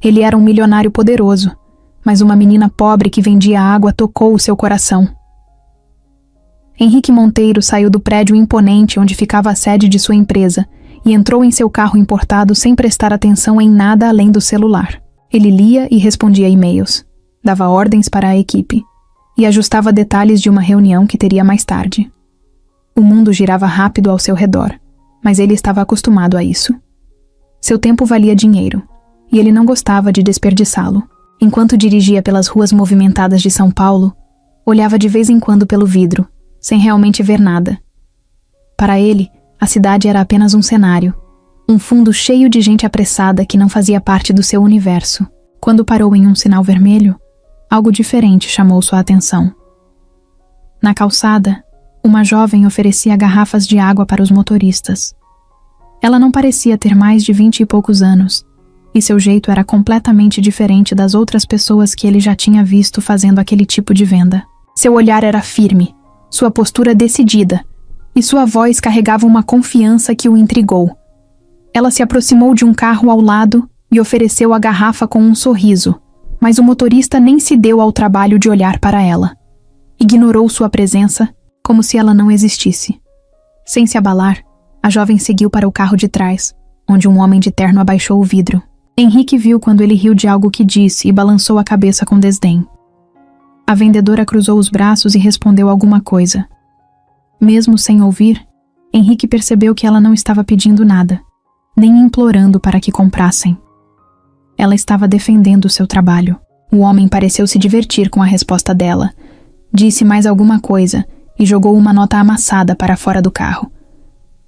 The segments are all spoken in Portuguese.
Ele era um milionário poderoso, mas uma menina pobre que vendia água tocou o seu coração. Henrique Monteiro saiu do prédio imponente onde ficava a sede de sua empresa e entrou em seu carro importado sem prestar atenção em nada além do celular. Ele lia e respondia e-mails, dava ordens para a equipe e ajustava detalhes de uma reunião que teria mais tarde. O mundo girava rápido ao seu redor, mas ele estava acostumado a isso. Seu tempo valia dinheiro, e ele não gostava de desperdiçá-lo. Enquanto dirigia pelas ruas movimentadas de São Paulo, olhava de vez em quando pelo vidro, sem realmente ver nada. Para ele, a cidade era apenas um cenário, um fundo cheio de gente apressada que não fazia parte do seu universo. Quando parou em um sinal vermelho, algo diferente chamou sua atenção. Na calçada, uma jovem oferecia garrafas de água para os motoristas. Ela não parecia ter mais de 20 e poucos anos, e seu jeito era completamente diferente das outras pessoas que ele já tinha visto fazendo aquele tipo de venda. Seu olhar era firme, sua postura decidida, e sua voz carregava uma confiança que o intrigou. Ela se aproximou de um carro ao lado e ofereceu a garrafa com um sorriso, mas o motorista nem se deu ao trabalho de olhar para ela. Ignorou sua presença, como se ela não existisse. Sem se abalar, a jovem seguiu para o carro de trás, onde um homem de terno abaixou o vidro. Henrique viu quando ele riu de algo que disse e balançou a cabeça com desdém. A vendedora cruzou os braços e respondeu alguma coisa. Mesmo sem ouvir, Henrique percebeu que ela não estava pedindo nada, nem implorando para que comprassem. Ela estava defendendo seu trabalho. O homem pareceu se divertir com a resposta dela. Disse mais alguma coisa e jogou uma nota amassada para fora do carro.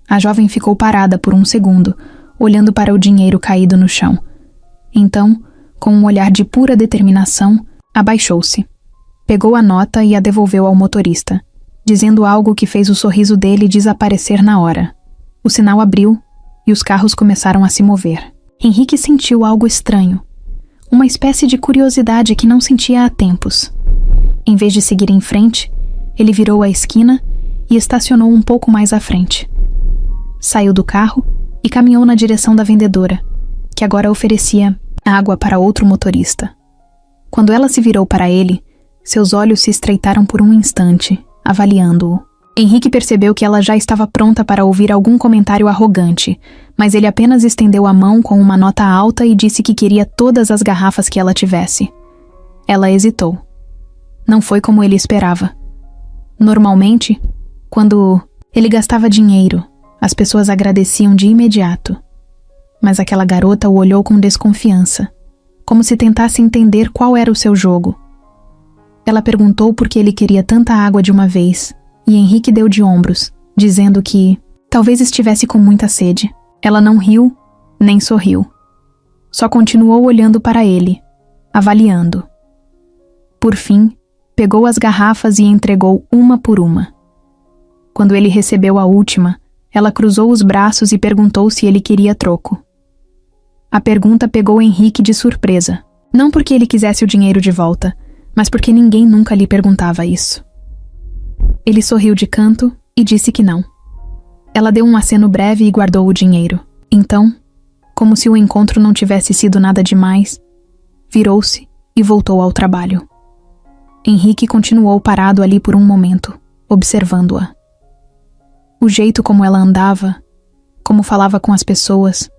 A jovem ficou parada por um segundo, olhando para o dinheiro caído no chão. Então, com um olhar de pura determinação, abaixou-se. Pegou a nota e a devolveu ao motorista, dizendo algo que fez o sorriso dele desaparecer na hora. O sinal abriu e os carros começaram a se mover. Henrique sentiu algo estranho, uma espécie de curiosidade que não sentia há tempos. Em vez de seguir em frente, ele virou a esquina e estacionou um pouco mais à frente. Saiu do carro e caminhou na direção da vendedora, que agora oferecia água para outro motorista. Quando ela se virou para ele, seus olhos se estreitaram por um instante, avaliando-o. Henrique percebeu que ela já estava pronta para ouvir algum comentário arrogante, mas ele apenas estendeu a mão com uma nota alta e disse que queria todas as garrafas que ela tivesse. Ela hesitou. Não foi como ele esperava. Normalmente, quando ele gastava dinheiro, as pessoas agradeciam de imediato. Mas aquela garota o olhou com desconfiança, como se tentasse entender qual era o seu jogo. Ela perguntou por que ele queria tanta água de uma vez, e Henrique deu de ombros, dizendo que talvez estivesse com muita sede. Ela não riu, nem sorriu. Só continuou olhando para ele, avaliando. Por fim, pegou as garrafas e entregou uma por uma. Quando ele recebeu a última, ela cruzou os braços e perguntou se ele queria troco. A pergunta pegou Henrique de surpresa, não porque ele quisesse o dinheiro de volta, mas porque ninguém nunca lhe perguntava isso. Ele sorriu de canto e disse que não. Ela deu um aceno breve e guardou o dinheiro. Então, como se o encontro não tivesse sido nada demais, virou-se e voltou ao trabalho. Henrique continuou parado ali por um momento, observando-a. O jeito como ela andava, como falava com as pessoas,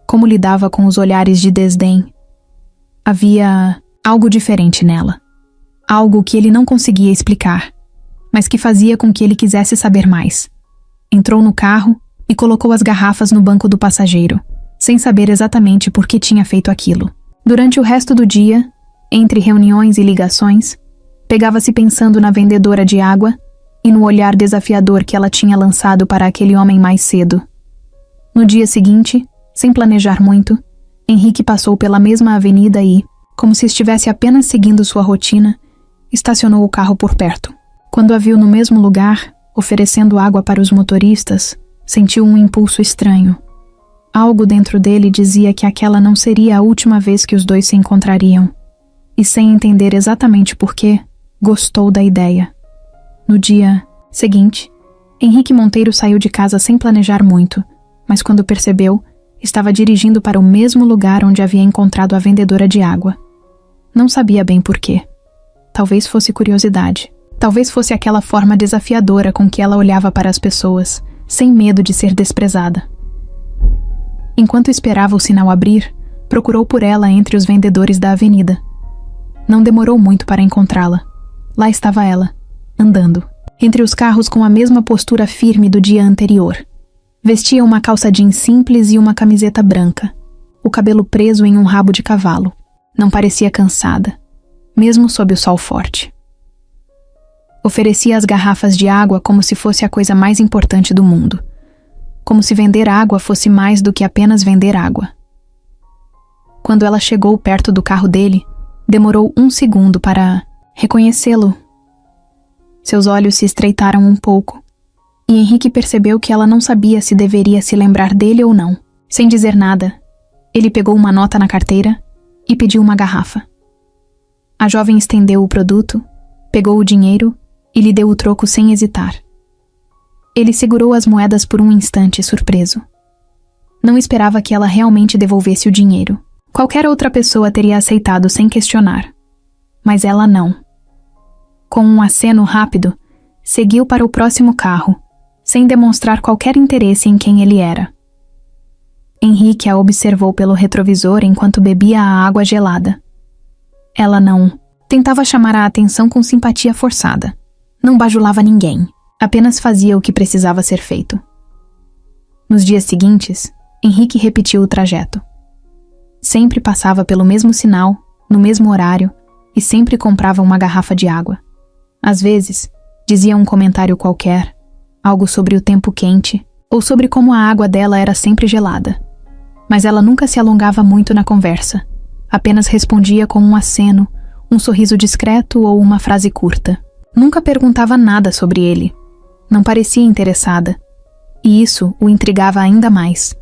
como lidava com os olhares de desdém. Havia algo diferente nela. Algo que ele não conseguia explicar, mas que fazia com que ele quisesse saber mais. Entrou no carro e colocou as garrafas no banco do passageiro, sem saber exatamente por que tinha feito aquilo. Durante o resto do dia, entre reuniões e ligações, pegava-se pensando na vendedora de água e no olhar desafiador que ela tinha lançado para aquele homem mais cedo. No dia seguinte, sem planejar muito, Henrique passou pela mesma avenida e, como se estivesse apenas seguindo sua rotina, estacionou o carro por perto. Quando a viu no mesmo lugar, oferecendo água para os motoristas, sentiu um impulso estranho. Algo dentro dele dizia que aquela não seria a última vez que os dois se encontrariam. E sem entender exatamente por quê, gostou da ideia. No dia seguinte, Henrique Monteiro saiu de casa sem planejar muito, mas quando percebeu, estava dirigindo para o mesmo lugar onde havia encontrado a vendedora de água. Não sabia bem por quê. Talvez fosse curiosidade. Talvez fosse aquela forma desafiadora com que ela olhava para as pessoas, sem medo de ser desprezada. Enquanto esperava o sinal abrir, procurou por ela entre os vendedores da avenida. Não demorou muito para encontrá-la. Lá estava ela, andando, entre os carros com a mesma postura firme do dia anterior. Vestia uma calça jeans simples e uma camiseta branca, o cabelo preso em um rabo de cavalo. Não parecia cansada, mesmo sob o sol forte. Oferecia as garrafas de água como se fosse a coisa mais importante do mundo. Como se vender água fosse mais do que apenas vender água. Quando ela chegou perto do carro dele, demorou 1 segundo para reconhecê-lo. Seus olhos se estreitaram um pouco, e Henrique percebeu que ela não sabia se deveria se lembrar dele ou não. Sem dizer nada, ele pegou uma nota na carteira e pediu uma garrafa. A jovem estendeu o produto, pegou o dinheiro e lhe deu o troco sem hesitar. Ele segurou as moedas por um instante, surpreso. Não esperava que ela realmente devolvesse o dinheiro. Qualquer outra pessoa teria aceitado sem questionar. Mas ela não. Com um aceno rápido, seguiu para o próximo carro, sem demonstrar qualquer interesse em quem ele era. Henrique a observou pelo retrovisor enquanto bebia a água gelada. Ela não tentava chamar a atenção com simpatia forçada. Não bajulava ninguém. Apenas fazia o que precisava ser feito. Nos dias seguintes, Henrique repetiu o trajeto. Sempre passava pelo mesmo sinal, no mesmo horário, e sempre comprava uma garrafa de água. Às vezes, dizia um comentário qualquer, algo sobre o tempo quente, ou sobre como a água dela era sempre gelada. Mas ela nunca se alongava muito na conversa, apenas respondia com um aceno, um sorriso discreto ou uma frase curta. Nunca perguntava nada sobre ele. Não parecia interessada, e isso o intrigava ainda mais.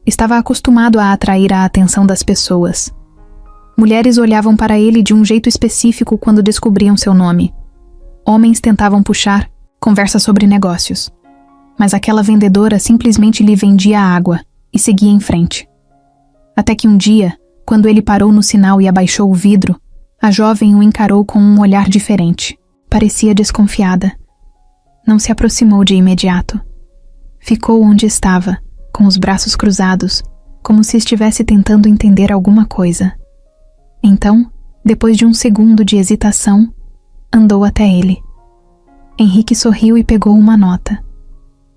Estava acostumado a atrair a atenção das pessoas. Mulheres olhavam para ele de um jeito específico quando descobriam seu nome. Homens tentavam puxar conversa sobre negócios. Mas aquela vendedora simplesmente lhe vendia água e seguia em frente. Até que um dia, quando ele parou no sinal e abaixou o vidro, a jovem o encarou com um olhar diferente. Parecia desconfiada. Não se aproximou de imediato. Ficou onde estava, com os braços cruzados, como se estivesse tentando entender alguma coisa. Então, depois de 1 segundo de hesitação, andou até ele. Henrique sorriu e pegou uma nota.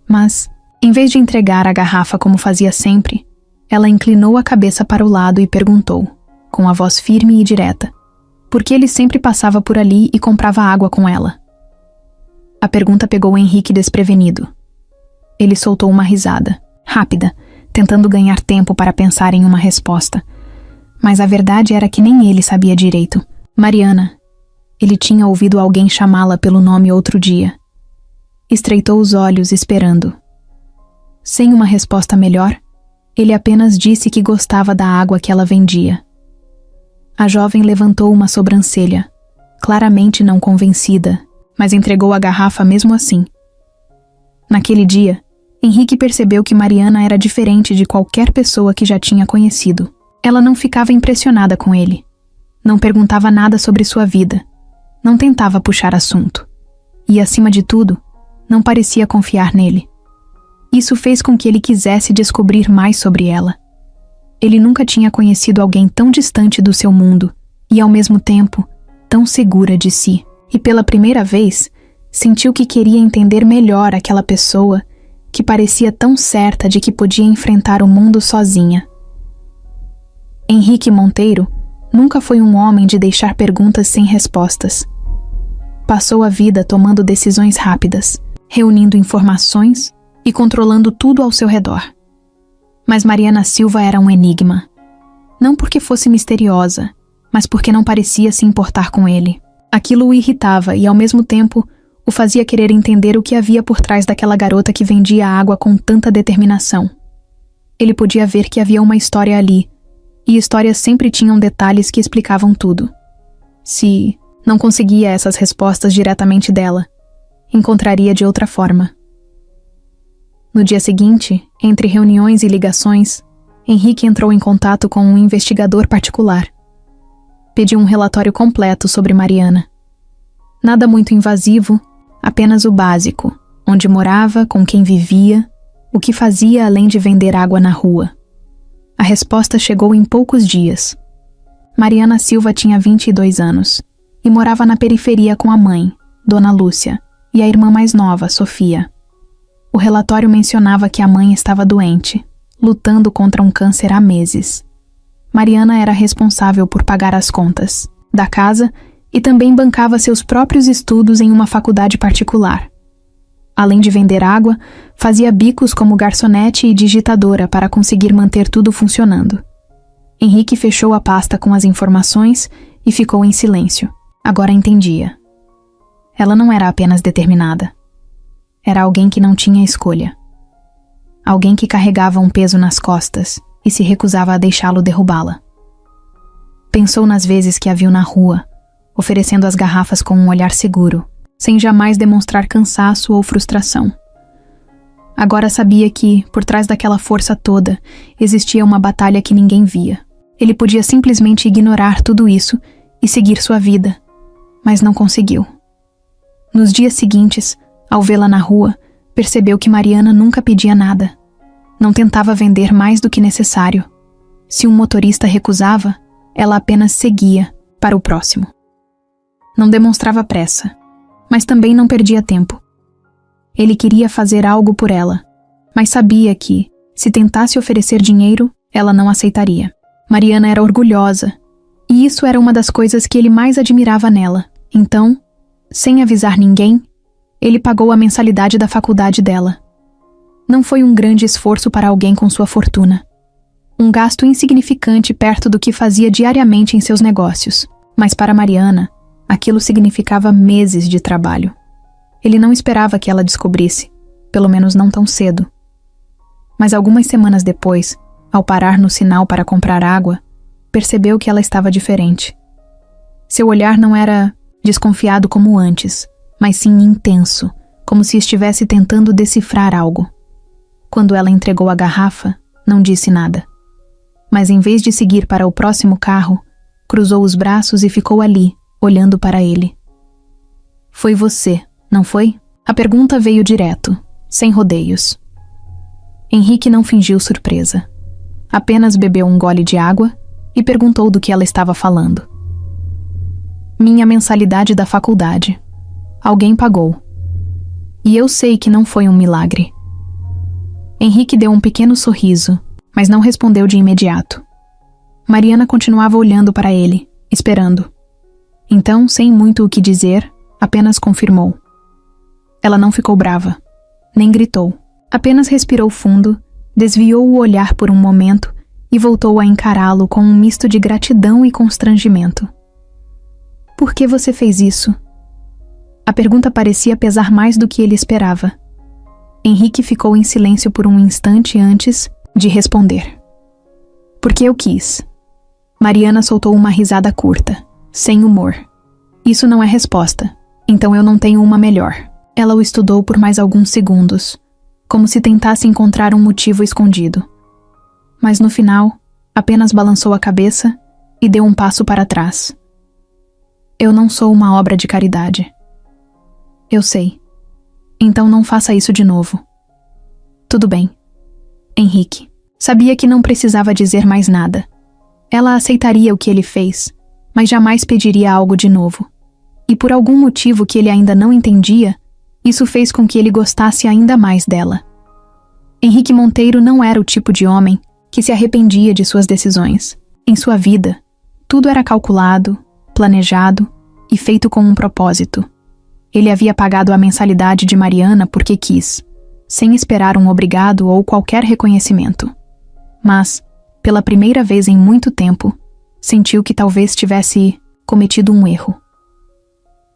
Mas, em vez de entregar a garrafa como fazia sempre, ela inclinou a cabeça para o lado e perguntou, com a voz firme e direta, por que ele sempre passava por ali e comprava água com ela. A pergunta pegou Henrique desprevenido. Ele soltou uma risada, rápida, tentando ganhar tempo para pensar em uma resposta. Mas a verdade era que nem ele sabia direito. Mariana. Ele tinha ouvido alguém chamá-la pelo nome outro dia. Estreitou os olhos, esperando. Sem uma resposta melhor, ele apenas disse que gostava da água que ela vendia. A jovem levantou uma sobrancelha, claramente não convencida, mas entregou a garrafa mesmo assim. Naquele dia, Henrique percebeu que Mariana era diferente de qualquer pessoa que já tinha conhecido. Ela não ficava impressionada com ele. Não perguntava nada sobre sua vida. Não tentava puxar assunto. E, acima de tudo, não parecia confiar nele. Isso fez com que ele quisesse descobrir mais sobre ela. Ele nunca tinha conhecido alguém tão distante do seu mundo e, ao mesmo tempo, tão segura de si. E pela primeira vez, sentiu que queria entender melhor aquela pessoa que parecia tão certa de que podia enfrentar o mundo sozinha. Henrique Monteiro nunca foi um homem de deixar perguntas sem respostas. Passou a vida tomando decisões rápidas, reunindo informações e controlando tudo ao seu redor. Mas Mariana Silva era um enigma. Não porque fosse misteriosa, mas porque não parecia se importar com ele. Aquilo o irritava e, ao mesmo tempo, o fazia querer entender o que havia por trás daquela garota que vendia água com tanta determinação. Ele podia ver que havia uma história ali, e histórias sempre tinham detalhes que explicavam tudo. Se não conseguia essas respostas diretamente dela, encontraria de outra forma. No dia seguinte, entre reuniões e ligações, Henrique entrou em contato com um investigador particular. Pediu um relatório completo sobre Mariana. Nada muito invasivo, apenas o básico: onde morava, com quem vivia, o que fazia além de vender água na rua. A resposta chegou em poucos dias. Mariana Silva tinha 22 anos e morava na periferia com a mãe, Dona Lúcia, e a irmã mais nova, Sofia. O relatório mencionava que a mãe estava doente, lutando contra um câncer há meses. Mariana era responsável por pagar as contas da casa e também bancava seus próprios estudos em uma faculdade particular. Além de vender água, fazia bicos como garçonete e digitadora para conseguir manter tudo funcionando. Henrique fechou a pasta com as informações e ficou em silêncio. Agora entendia. Ela não era apenas determinada. Era alguém que não tinha escolha. Alguém que carregava um peso nas costas e se recusava a deixá-lo derrubá-la. Pensou nas vezes que a viu na rua, oferecendo as garrafas com um olhar seguro, sem jamais demonstrar cansaço ou frustração. Agora sabia que, por trás daquela força toda, existia uma batalha que ninguém via. Ele podia simplesmente ignorar tudo isso e seguir sua vida, mas não conseguiu. Nos dias seguintes, ao vê-la na rua, percebeu que Mariana nunca pedia nada. Não tentava vender mais do que necessário. Se um motorista recusava, ela apenas seguia para o próximo. Não demonstrava pressa, mas também não perdia tempo. Ele queria fazer algo por ela, mas sabia que, se tentasse oferecer dinheiro, ela não aceitaria. Mariana era orgulhosa, e isso era uma das coisas que ele mais admirava nela. Então, sem avisar ninguém, ele pagou a mensalidade da faculdade dela. Não foi um grande esforço para alguém com sua fortuna. Um gasto insignificante perto do que fazia diariamente em seus negócios, mas para Mariana, aquilo significava meses de trabalho. Ele não esperava que ela descobrisse, pelo menos não tão cedo. Mas algumas semanas depois, ao parar no sinal para comprar água, percebeu que ela estava diferente. Seu olhar não era desconfiado como antes, mas sim intenso, como se estivesse tentando decifrar algo. Quando ela entregou a garrafa, não disse nada. Mas em vez de seguir para o próximo carro, cruzou os braços e ficou ali, olhando para ele. Foi você, não foi? A pergunta veio direto, sem rodeios. Henrique não fingiu surpresa. Apenas bebeu um gole de água e perguntou do que ela estava falando. Minha mensalidade da faculdade. Alguém pagou. E eu sei que não foi um milagre. Henrique deu um pequeno sorriso, mas não respondeu de imediato. Mariana continuava olhando para ele, esperando. Então, sem muito o que dizer, apenas confirmou. Ela não ficou brava, nem gritou. Apenas respirou fundo, desviou o olhar por um momento e voltou a encará-lo com um misto de gratidão e constrangimento. Por que você fez isso? A pergunta parecia pesar mais do que ele esperava. Henrique ficou em silêncio por um instante antes de responder. Porque eu quis. Mariana soltou uma risada curta, sem humor. Isso não é resposta, então eu não tenho uma melhor. Ela o estudou por mais alguns segundos, como se tentasse encontrar um motivo escondido. Mas no final, apenas balançou a cabeça e deu um passo para trás. Eu não sou uma obra de caridade. Eu sei. Então não faça isso de novo. Tudo bem. Henrique sabia que não precisava dizer mais nada. Ela aceitaria o que ele fez, mas jamais pediria algo de novo. E por algum motivo que ele ainda não entendia, isso fez com que ele gostasse ainda mais dela. Henrique Monteiro não era o tipo de homem que se arrependia de suas decisões. Em sua vida, tudo era calculado, planejado e feito com um propósito. Ele havia pagado a mensalidade de Mariana porque quis, sem esperar um obrigado ou qualquer reconhecimento. Mas, pela primeira vez em muito tempo, sentiu que talvez tivesse cometido um erro.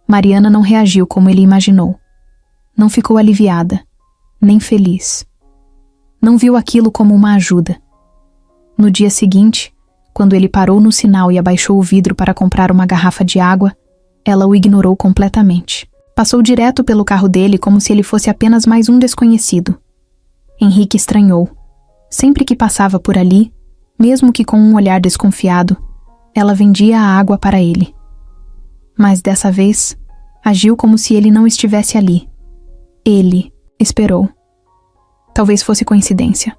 Mariana não reagiu como ele imaginou. Não ficou aliviada, nem feliz. Não viu aquilo como uma ajuda. No dia seguinte, quando ele parou no sinal e abaixou o vidro para comprar uma garrafa de água, ela o ignorou completamente. Passou direto pelo carro dele como se ele fosse apenas mais um desconhecido. Henrique estranhou. Sempre que passava por ali, Mesmo que com um olhar desconfiado, ela vendia a água para ele. Mas dessa vez, agiu como se ele não estivesse ali. Ele esperou. Talvez fosse coincidência.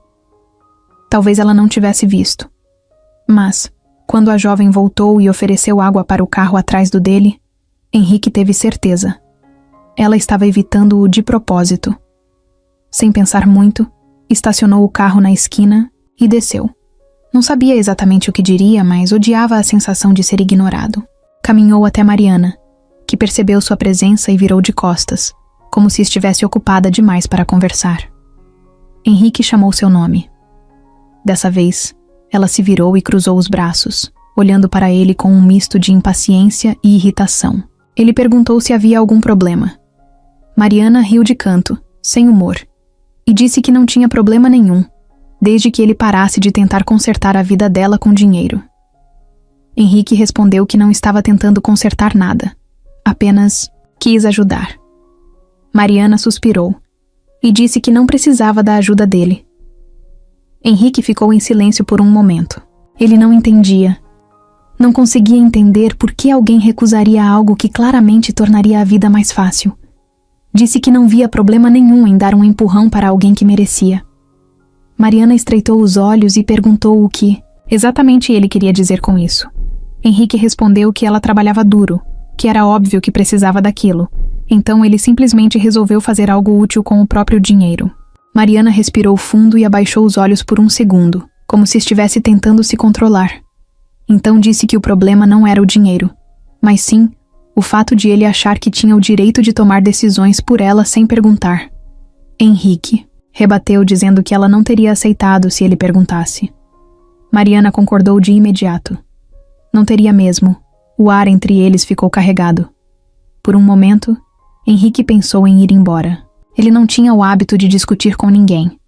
Talvez ela não tivesse visto. Mas, quando a jovem voltou e ofereceu água para o carro atrás do dele, Henrique teve certeza. Ela estava evitando-o de propósito. Sem pensar muito, estacionou o carro na esquina e desceu. Não sabia exatamente o que diria, mas odiava a sensação de ser ignorado. Caminhou até Mariana, que percebeu sua presença e virou de costas, como se estivesse ocupada demais para conversar. Henrique chamou seu nome. Dessa vez, ela se virou e cruzou os braços, olhando para ele com um misto de impaciência e irritação. Ele perguntou se havia algum problema. Mariana riu de canto, sem humor, e disse que não tinha problema nenhum, desde que ele parasse de tentar consertar a vida dela com dinheiro. Henrique respondeu que não estava tentando consertar nada, apenas quis ajudar. Mariana suspirou e disse que não precisava da ajuda dele. Henrique ficou em silêncio por um momento. Ele não entendia. Não conseguia entender por que alguém recusaria algo que claramente tornaria a vida mais fácil. Disse que não via problema nenhum em dar um empurrão para alguém que merecia. Mariana estreitou os olhos e perguntou o que exatamente ele queria dizer com isso. Henrique respondeu que ela trabalhava duro, que era óbvio que precisava daquilo. Então ele simplesmente resolveu fazer algo útil com o próprio dinheiro. Mariana respirou fundo e abaixou os olhos por um segundo, como se estivesse tentando se controlar. Então disse que o problema não era o dinheiro, mas sim o fato de ele achar que tinha o direito de tomar decisões por ela sem perguntar. Henrique rebateu dizendo que ela não teria aceitado se ele perguntasse. Mariana concordou de imediato. Não teria mesmo. O ar entre eles ficou carregado. Por um momento, Henrique pensou em ir embora. Ele não tinha o hábito de discutir com ninguém.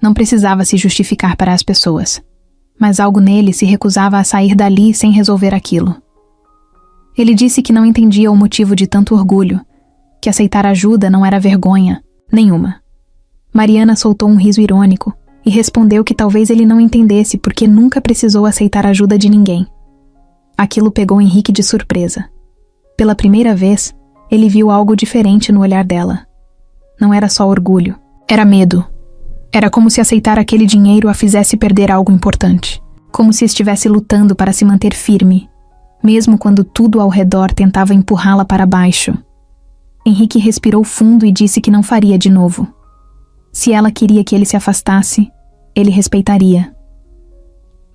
Não precisava se justificar para as pessoas. Mas algo nele se recusava a sair dali sem resolver aquilo. Ele disse que não entendia o motivo de tanto orgulho, que aceitar ajuda não era vergonha nenhuma. Mariana soltou um riso irônico e respondeu que talvez ele não entendesse porque nunca precisou aceitar ajuda de ninguém. Aquilo pegou Henrique de surpresa. Pela primeira vez, ele viu algo diferente no olhar dela. Não era só orgulho, era medo. Era como se aceitar aquele dinheiro a fizesse perder algo importante. Como se estivesse lutando para se manter firme, mesmo quando tudo ao redor tentava empurrá-la para baixo. Henrique respirou fundo e disse que não faria de novo. Se ela queria que ele se afastasse, ele respeitaria.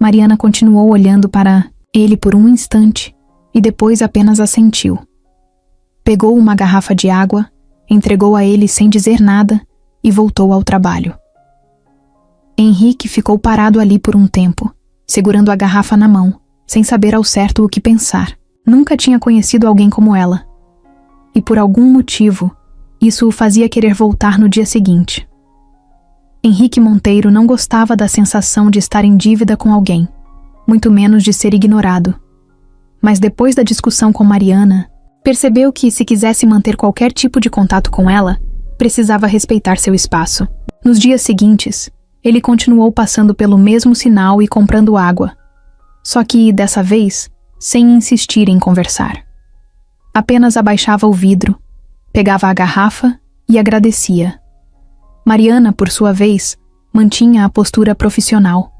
Mariana continuou olhando para ele por um instante e depois apenas assentiu. Pegou uma garrafa de água, entregou a ele sem dizer nada e voltou ao trabalho. Henrique ficou parado ali por um tempo, segurando a garrafa na mão, sem saber ao certo o que pensar. Nunca tinha conhecido alguém como ela. E por algum motivo, isso o fazia querer voltar no dia seguinte. Henrique Monteiro não gostava da sensação de estar em dívida com alguém, muito menos de ser ignorado. Mas depois da discussão com Mariana, percebeu que, se quisesse manter qualquer tipo de contato com ela, precisava respeitar seu espaço. Nos dias seguintes, ele continuou passando pelo mesmo sinal e comprando água. Só que, dessa vez, sem insistir em conversar. Apenas abaixava o vidro, pegava a garrafa e agradecia. Mariana, por sua vez, mantinha a postura profissional.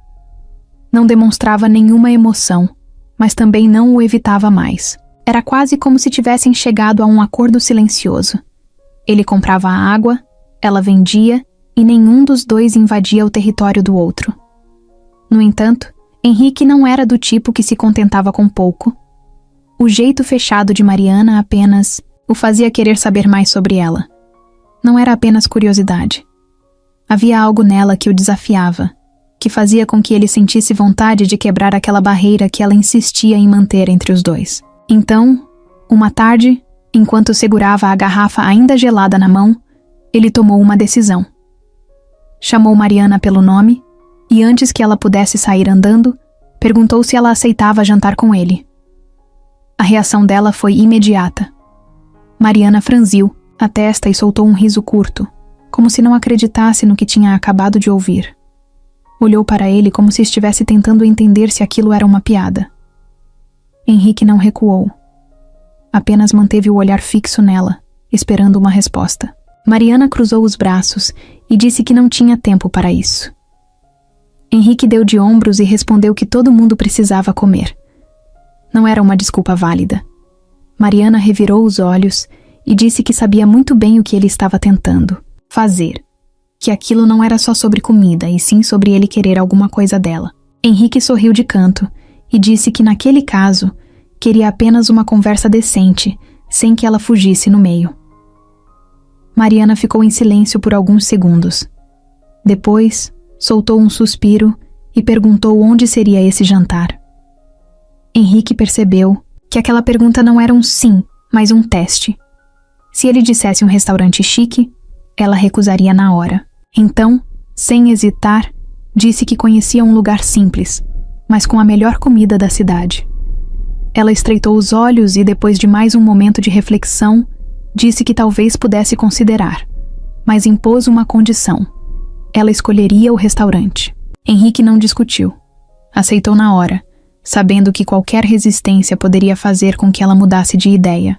Não demonstrava nenhuma emoção, mas também não o evitava mais. Era quase como se tivessem chegado a um acordo silencioso. Ele comprava a água, ela vendia, e nenhum dos dois invadia o território do outro. No entanto, Henrique não era do tipo que se contentava com pouco. O jeito fechado de Mariana apenas o fazia querer saber mais sobre ela. Não era apenas curiosidade. Havia algo nela que o desafiava, que fazia com que ele sentisse vontade de quebrar aquela barreira que ela insistia em manter entre os dois. Então, uma tarde, enquanto segurava a garrafa ainda gelada na mão, ele tomou uma decisão. Chamou Mariana pelo nome e, antes que ela pudesse sair andando, perguntou se ela aceitava jantar com ele. A reação dela foi imediata. Mariana franziu a testa e soltou um riso curto, como se não acreditasse no que tinha acabado de ouvir. Olhou para ele como se estivesse tentando entender se aquilo era uma piada. Henrique não recuou. Apenas manteve o olhar fixo nela, esperando uma resposta. Mariana cruzou os braços e disse que não tinha tempo para isso. Henrique deu de ombros e respondeu que todo mundo precisava comer. Não era uma desculpa válida. Mariana revirou os olhos e disse que sabia muito bem o que ele estava tentando fazer. Que aquilo não era só sobre comida, e sim sobre ele querer alguma coisa dela. Henrique sorriu de canto e disse que naquele caso, queria apenas uma conversa decente, sem que ela fugisse no meio. Mariana ficou em silêncio por alguns segundos. Depois, soltou um suspiro e perguntou onde seria esse jantar. Henrique percebeu que aquela pergunta não era um sim, mas um teste. Se ele dissesse um restaurante chique, ela recusaria na hora. Então, sem hesitar, disse que conhecia um lugar simples, mas com a melhor comida da cidade. Ela estreitou os olhos e, depois de mais um momento de reflexão, disse que talvez pudesse considerar, mas impôs uma condição. Ela escolheria o restaurante. Henrique não discutiu. Aceitou na hora, sabendo que qualquer resistência poderia fazer com que ela mudasse de ideia.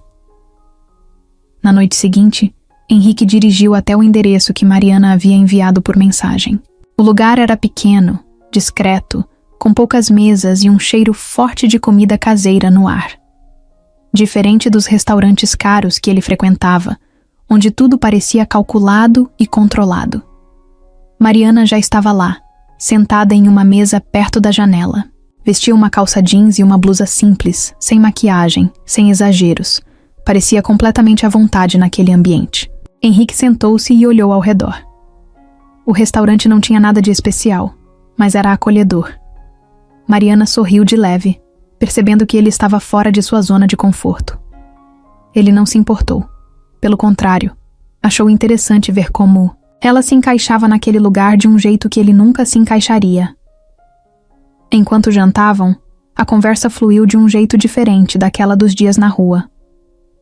Na noite seguinte, Henrique dirigiu até o endereço que Mariana havia enviado por mensagem. O lugar era pequeno, discreto, com poucas mesas e um cheiro forte de comida caseira no ar. Diferente dos restaurantes caros que ele frequentava, onde tudo parecia calculado e controlado. Mariana já estava lá, sentada em uma mesa perto da janela. Vestia uma calça jeans e uma blusa simples, sem maquiagem, sem exageros. Parecia completamente à vontade naquele ambiente. Henrique sentou-se e olhou ao redor. O restaurante não tinha nada de especial, mas era acolhedor. Mariana sorriu de leve, percebendo que ele estava fora de sua zona de conforto. Ele não se importou. Pelo contrário, achou interessante ver como ela se encaixava naquele lugar de um jeito que ele nunca se encaixaria. Enquanto jantavam, a conversa fluiu de um jeito diferente daquela dos dias na rua.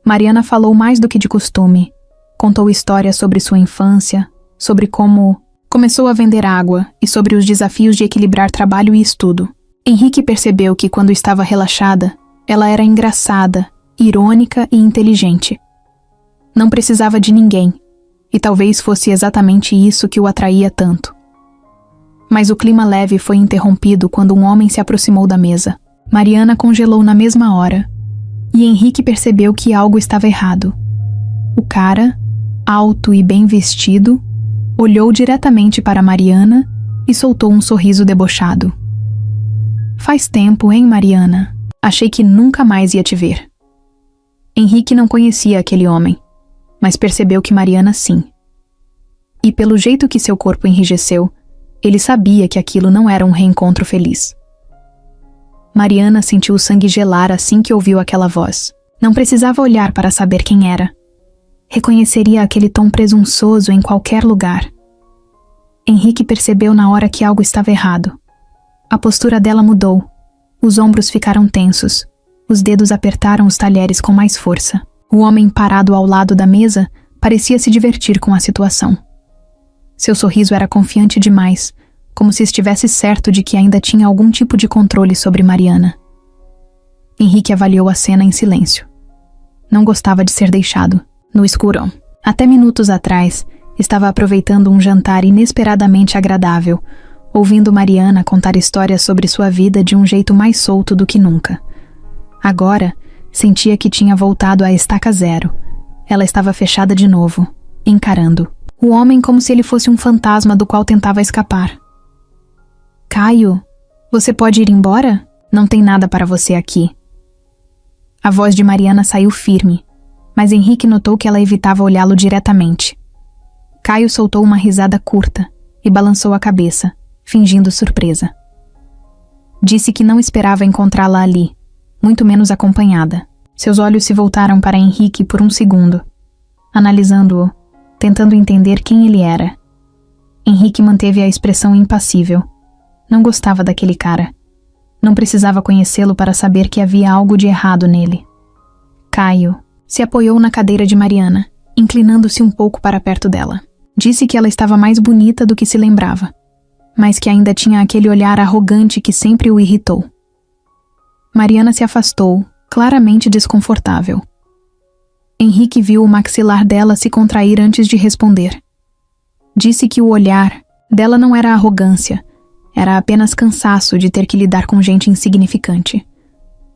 Mariana falou mais do que de costume. Contou histórias sobre sua infância, sobre como começou a vender água e sobre os desafios de equilibrar trabalho e estudo. Henrique percebeu que, quando estava relaxada, ela era engraçada, irônica e inteligente. Não precisava de ninguém, e talvez fosse exatamente isso que o atraía tanto. Mas o clima leve foi interrompido quando um homem se aproximou da mesa. Mariana congelou na mesma hora, e Henrique percebeu que algo estava errado. O cara, alto e bem vestido, olhou diretamente para Mariana e soltou um sorriso debochado. Faz tempo, hein, Mariana? Achei que nunca mais ia te ver. Henrique não conhecia aquele homem, mas percebeu que Mariana sim. E pelo jeito que seu corpo enrijeceu, ele sabia que aquilo não era um reencontro feliz. Mariana sentiu o sangue gelar assim que ouviu aquela voz. Não precisava olhar para saber quem era. Reconheceria aquele tom presunçoso em qualquer lugar. Henrique percebeu na hora que algo estava errado. A postura dela mudou. Os ombros ficaram tensos. Os dedos apertaram os talheres com mais força. O homem parado ao lado da mesa parecia se divertir com a situação. Seu sorriso era confiante demais, como se estivesse certo de que ainda tinha algum tipo de controle sobre Mariana. Henrique avaliou a cena em silêncio. Não gostava de ser deixado no escuro. Até minutos atrás, estava aproveitando um jantar inesperadamente agradável, ouvindo Mariana contar histórias sobre sua vida de um jeito mais solto do que nunca. Agora, sentia que tinha voltado à estaca zero. Ela estava fechada de novo, encarando o homem como se ele fosse um fantasma do qual tentava escapar. Caio, você pode ir embora? Não tem nada para você aqui. A voz de Mariana saiu firme, mas Henrique notou que ela evitava olhá-lo diretamente. Caio soltou uma risada curta e balançou a cabeça, fingindo surpresa. Disse que não esperava encontrá-la ali, muito menos acompanhada. Seus olhos se voltaram para Henrique por um segundo, analisando-o, tentando entender quem ele era. Henrique manteve a expressão impassível. Não gostava daquele cara. Não precisava conhecê-lo para saber que havia algo de errado nele. Caio se apoiou na cadeira de Mariana, inclinando-se um pouco para perto dela. Disse que ela estava mais bonita do que se lembrava. mas que ainda tinha aquele olhar arrogante que sempre o irritou. Mariana se afastou, claramente desconfortável. Henrique viu o maxilar dela se contrair antes de responder. Disse que o olhar dela não era arrogância, era apenas cansaço de ter que lidar com gente insignificante.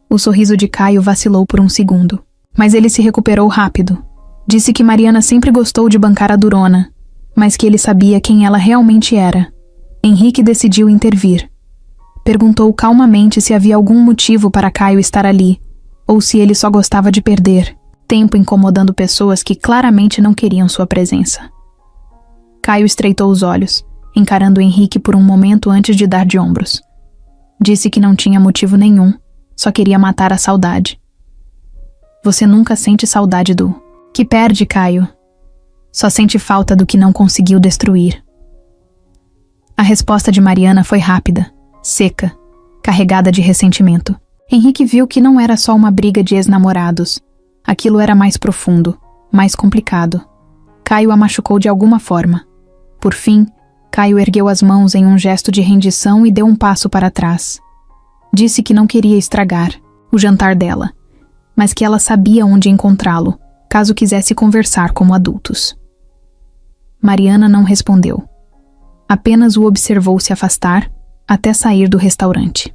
O sorriso de Caio vacilou por um segundo, mas ele se recuperou rápido. Disse que Mariana sempre gostou de bancar a durona, mas que ele sabia quem ela realmente era. Henrique decidiu intervir. Perguntou calmamente se havia algum motivo para Caio estar ali, ou se ele só gostava de perder tempo incomodando pessoas que claramente não queriam sua presença. Caio estreitou os olhos, encarando Henrique por um momento antes de dar de ombros. Disse que não tinha motivo nenhum, só queria matar a saudade. Você nunca sente saudade do que perde, Caio. Só sente falta do que não conseguiu destruir. A resposta de Mariana foi rápida, seca, carregada de ressentimento. Henrique viu que não era só uma briga de ex-namorados. Aquilo era mais profundo, mais complicado. Caio a machucou de alguma forma. Por fim, Caio ergueu as mãos em um gesto de rendição e deu um passo para trás. Disse que não queria estragar o jantar dela, mas que ela sabia onde encontrá-lo, caso quisesse conversar como adultos. Mariana não respondeu. Apenas o observou se afastar até sair do restaurante.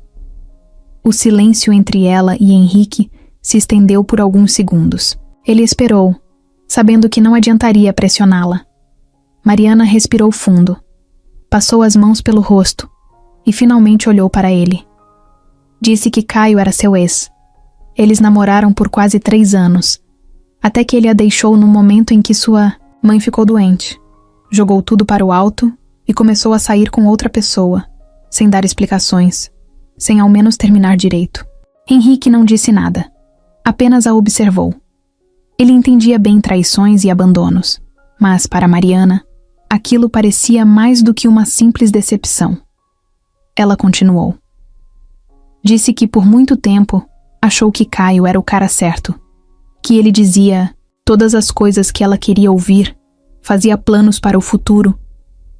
O silêncio entre ela e Henrique se estendeu por alguns segundos. Ele esperou, sabendo que não adiantaria pressioná-la. Mariana respirou fundo, passou as mãos pelo rosto e finalmente olhou para ele. Disse que Caio era seu ex. Eles namoraram por quase 3 anos, até que ele a deixou no momento em que sua mãe ficou doente. Jogou tudo para o alto e começou a sair com outra pessoa, sem dar explicações, sem ao menos terminar direito. Henrique não disse nada, apenas a observou. Ele entendia bem traições e abandonos, mas para Mariana, aquilo parecia mais do que uma simples decepção. Ela continuou. Disse que por muito tempo achou que Caio era o cara certo, que ele dizia todas as coisas que ela queria ouvir, fazia planos para o futuro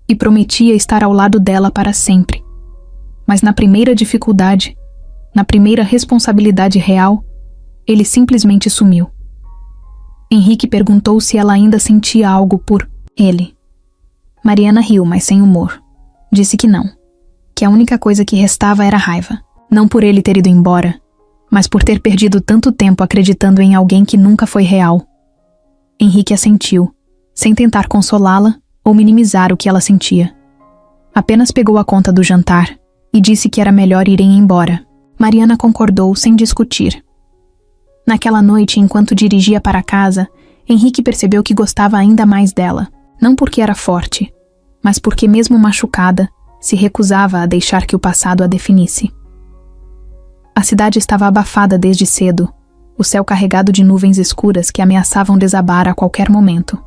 e prometia estar ao lado dela para sempre. Mas na primeira dificuldade, na primeira responsabilidade real, ele simplesmente sumiu. Henrique perguntou se ela ainda sentia algo por ele. Mariana riu, mas sem humor. Disse que não, que a única coisa que restava era raiva, não por ele ter ido embora, mas por ter perdido tanto tempo acreditando em alguém que nunca foi real. Henrique assentiu, sem tentar consolá-la ou minimizar o que ela sentia. Apenas pegou a conta do jantar e disse que era melhor irem embora. Mariana concordou sem discutir. Naquela noite, enquanto dirigia para casa, Henrique percebeu que gostava ainda mais dela, não porque era forte, mas porque mesmo machucada, se recusava a deixar que o passado a definisse. A cidade estava abafada desde cedo, o céu carregado de nuvens escuras que ameaçavam desabar a qualquer momento.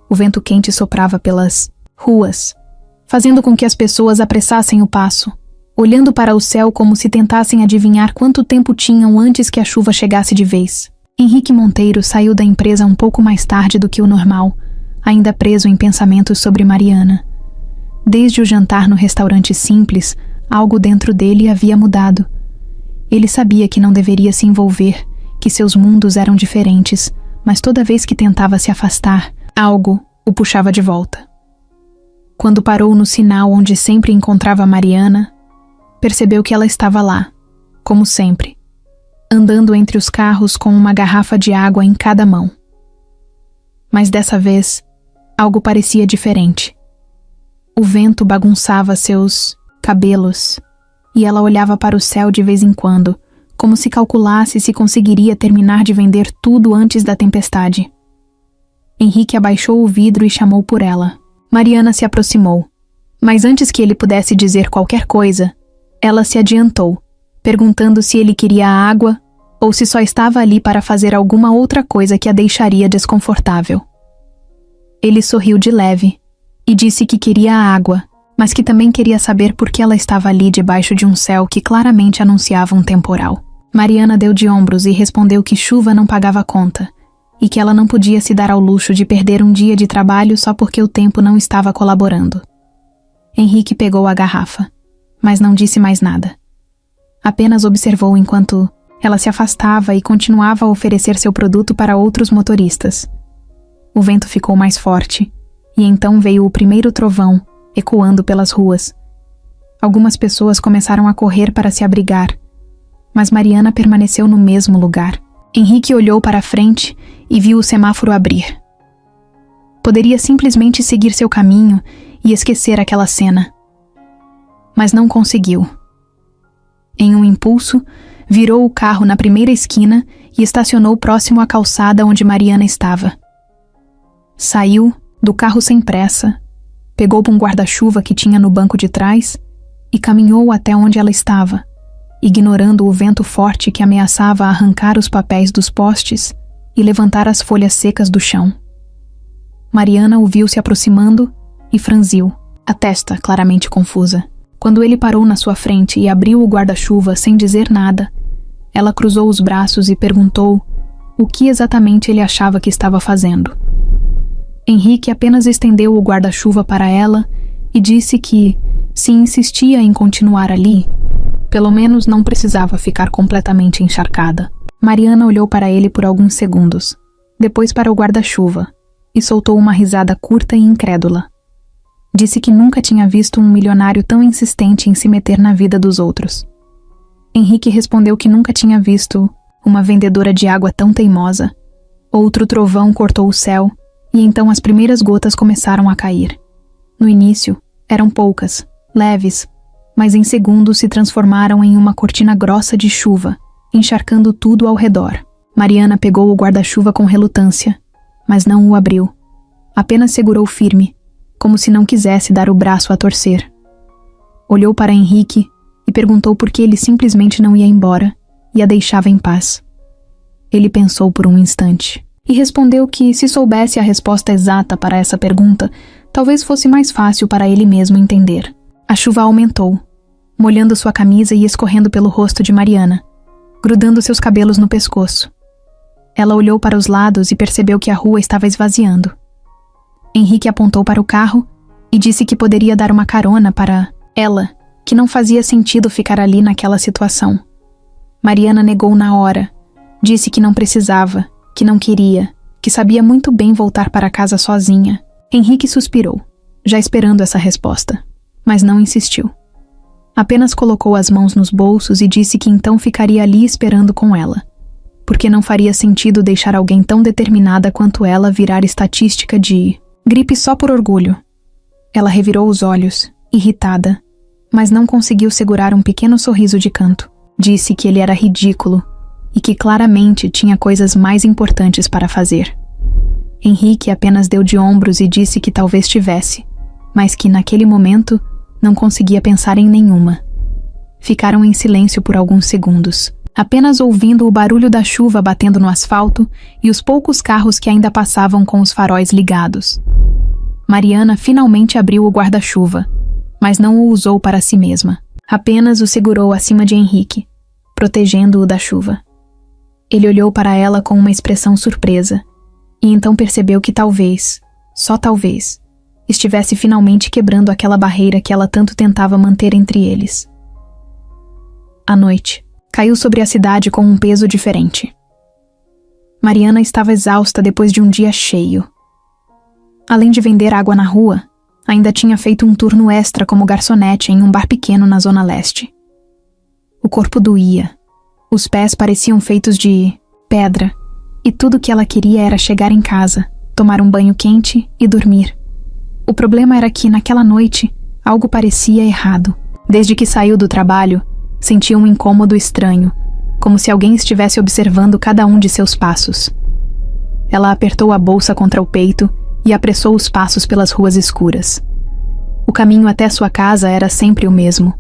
O vento quente soprava pelas ruas, fazendo com que as pessoas apressassem o passo, olhando para o céu como se tentassem adivinhar quanto tempo tinham antes que a chuva chegasse de vez. Henrique Monteiro saiu da empresa um pouco mais tarde do que o normal, ainda preso em pensamentos sobre Mariana. Desde o jantar no restaurante simples, algo dentro dele havia mudado. Ele sabia que não deveria se envolver, que seus mundos eram diferentes, mas toda vez que tentava se afastar, algo o puxava de volta. Quando parou no sinal onde sempre encontrava Mariana, percebeu que ela estava lá, como sempre, andando entre os carros com uma garrafa de água em cada mão. Mas dessa vez, algo parecia diferente. O vento bagunçava seus cabelos e ela olhava para o céu de vez em quando, como se calculasse se conseguiria terminar de vender tudo antes da tempestade. Henrique abaixou o vidro e chamou por ela. Mariana se aproximou, mas antes que ele pudesse dizer qualquer coisa, ela se adiantou, perguntando se ele queria água ou se só estava ali para fazer alguma outra coisa que a deixaria desconfortável. Ele sorriu de leve e disse que queria água, mas que também queria saber por que ela estava ali debaixo de um céu que claramente anunciava um temporal. Mariana deu de ombros e respondeu que chuva não pagava conta, e que ela não podia se dar ao luxo de perder um dia de trabalho só porque o tempo não estava colaborando. Henrique pegou a garrafa, mas não disse mais nada. Apenas observou enquanto ela se afastava e continuava a oferecer seu produto para outros motoristas. O vento ficou mais forte, e então veio o primeiro trovão, ecoando pelas ruas. Algumas pessoas começaram a correr para se abrigar, mas Mariana permaneceu no mesmo lugar. Henrique olhou para a frente e viu o semáforo abrir. Poderia simplesmente seguir seu caminho e esquecer aquela cena. Mas não conseguiu. Em um impulso, virou o carro na primeira esquina e estacionou próximo à calçada onde Mariana estava. Saiu do carro sem pressa, pegou um guarda-chuva que tinha no banco de trás e caminhou até onde ela estava, ignorando o vento forte que ameaçava arrancar os papéis dos postes e levantar as folhas secas do chão. Mariana o viu se aproximando e franziu, a testa claramente confusa. Quando ele parou na sua frente e abriu o guarda-chuva sem dizer nada, ela cruzou os braços e perguntou o que exatamente ele achava que estava fazendo. Henrique apenas estendeu o guarda-chuva para ela e disse que, se insistia em continuar ali, pelo menos não precisava ficar completamente encharcada. Mariana olhou para ele por alguns segundos, depois para o guarda-chuva, e soltou uma risada curta e incrédula. Disse que nunca tinha visto um milionário tão insistente em se meter na vida dos outros. Henrique respondeu que nunca tinha visto uma vendedora de água tão teimosa. Outro trovão cortou o céu, e então as primeiras gotas começaram a cair. No início, eram poucas, leves, mas em segundos se transformaram em uma cortina grossa de chuva, encharcando tudo ao redor. Mariana pegou o guarda-chuva com relutância, mas não o abriu. Apenas segurou firme, como se não quisesse dar o braço a torcer. Olhou para Henrique e perguntou por que ele simplesmente não ia embora e a deixava em paz. Ele pensou por um instante e respondeu que, se soubesse a resposta exata para essa pergunta, talvez fosse mais fácil para ele mesmo entender. A chuva aumentou, molhando sua camisa e escorrendo pelo rosto de Mariana, grudando seus cabelos no pescoço. Ela olhou para os lados e percebeu que a rua estava esvaziando. Henrique apontou para o carro e disse que poderia dar uma carona para ela, que não fazia sentido ficar ali naquela situação. Mariana negou na hora, disse que não precisava, que não queria, que sabia muito bem voltar para casa sozinha. Henrique suspirou, já esperando essa resposta, mas não insistiu. Apenas colocou as mãos nos bolsos e disse que então ficaria ali esperando com ela, porque não faria sentido deixar alguém tão determinada quanto ela virar estatística de gripe só por orgulho. Ela revirou os olhos, irritada, mas não conseguiu segurar um pequeno sorriso de canto. Disse que ele era ridículo e que claramente tinha coisas mais importantes para fazer. Henrique apenas deu de ombros e disse que talvez tivesse, mas que naquele momento não conseguia pensar em nenhuma. Ficaram em silêncio por alguns segundos, apenas ouvindo o barulho da chuva batendo no asfalto e os poucos carros que ainda passavam com os faróis ligados. Mariana finalmente abriu o guarda-chuva, mas não o usou para si mesma. Apenas o segurou acima de Henrique, protegendo-o da chuva. Ele olhou para ela com uma expressão surpresa, e então percebeu que talvez, só talvez, estivesse finalmente quebrando aquela barreira que ela tanto tentava manter entre eles. A noite caiu sobre a cidade com um peso diferente. Mariana estava exausta depois de um dia cheio. Além de vender água na rua, ainda tinha feito um turno extra como garçonete em um bar pequeno na Zona Leste. O corpo doía, os pés pareciam feitos de pedra, e tudo que ela queria era chegar em casa, tomar um banho quente e dormir. O problema era que, naquela noite, algo parecia errado. Desde que saiu do trabalho, sentia um incômodo estranho, como se alguém estivesse observando cada um de seus passos. Ela apertou a bolsa contra o peito e apressou os passos pelas ruas escuras. O caminho até sua casa era sempre o mesmo.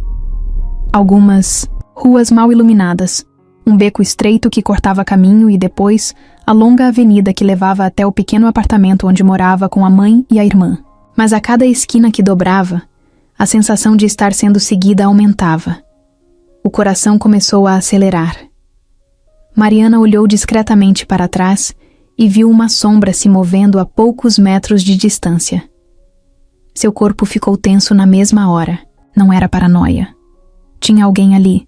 Algumas ruas mal iluminadas, um beco estreito que cortava caminho e depois a longa avenida que levava até o pequeno apartamento onde morava com a mãe e a irmã. Mas a cada esquina que dobrava, a sensação de estar sendo seguida aumentava. O coração começou a acelerar. Mariana olhou discretamente para trás e viu uma sombra se movendo a poucos metros de distância. Seu corpo ficou tenso na mesma hora. Não era paranoia. Tinha alguém ali.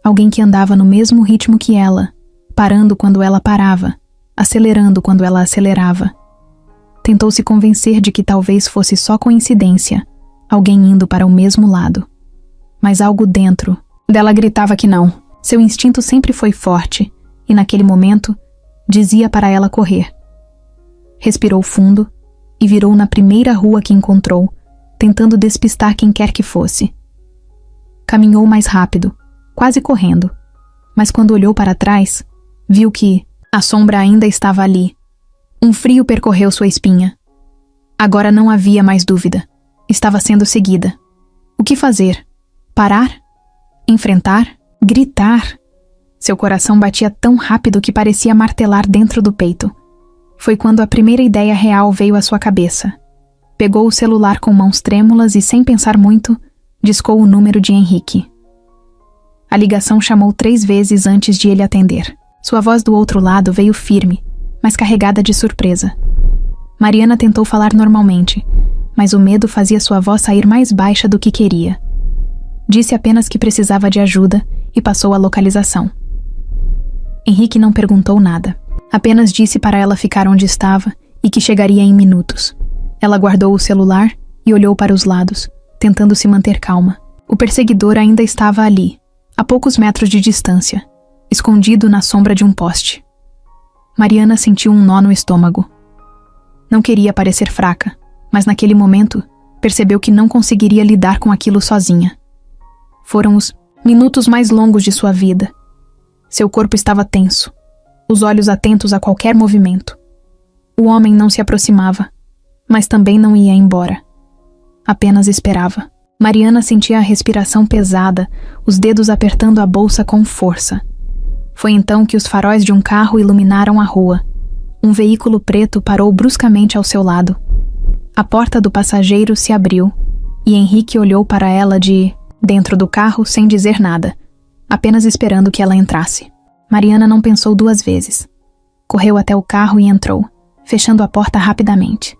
Alguém que andava no mesmo ritmo que ela, parando quando ela parava, acelerando quando ela acelerava. Tentou se convencer de que talvez fosse só coincidência, alguém indo para o mesmo lado. Mas algo dentro dela gritava que não. Seu instinto sempre foi forte, e naquele momento, dizia para ela correr. Respirou fundo e virou na primeira rua que encontrou, tentando despistar quem quer que fosse. Caminhou mais rápido, quase correndo, mas quando olhou para trás, viu que a sombra ainda estava ali. Um frio percorreu sua espinha. Agora não havia mais dúvida. Estava sendo seguida. O que fazer? Parar? Enfrentar? Gritar? Seu coração batia tão rápido que parecia martelar dentro do peito. Foi quando a primeira ideia real veio à sua cabeça. Pegou o celular com mãos trêmulas e, sem pensar muito, discou o número de Henrique. A ligação chamou 3 vezes antes de ele atender. Sua voz do outro lado veio firme, mas carregada de surpresa. Mariana tentou falar normalmente, mas o medo fazia sua voz sair mais baixa do que queria. Disse apenas que precisava de ajuda e passou a localização. Henrique não perguntou nada. Apenas disse para ela ficar onde estava e que chegaria em minutos. Ela guardou o celular e olhou para os lados, tentando se manter calma. O perseguidor ainda estava ali, a poucos metros de distância, escondido na sombra de um poste. Mariana sentiu um nó no estômago. Não queria parecer fraca, mas naquele momento percebeu que não conseguiria lidar com aquilo sozinha. Foram os minutos mais longos de sua vida. Seu corpo estava tenso, os olhos atentos a qualquer movimento. O homem não se aproximava, mas também não ia embora. Apenas esperava. Mariana sentia a respiração pesada, os dedos apertando a bolsa com força. Foi então que os faróis de um carro iluminaram a rua. Um veículo preto parou bruscamente ao seu lado. A porta do passageiro se abriu, e Henrique olhou para ela de dentro do carro sem dizer nada, apenas esperando que ela entrasse. Mariana não pensou 2 vezes. Correu até o carro e entrou, fechando a porta rapidamente.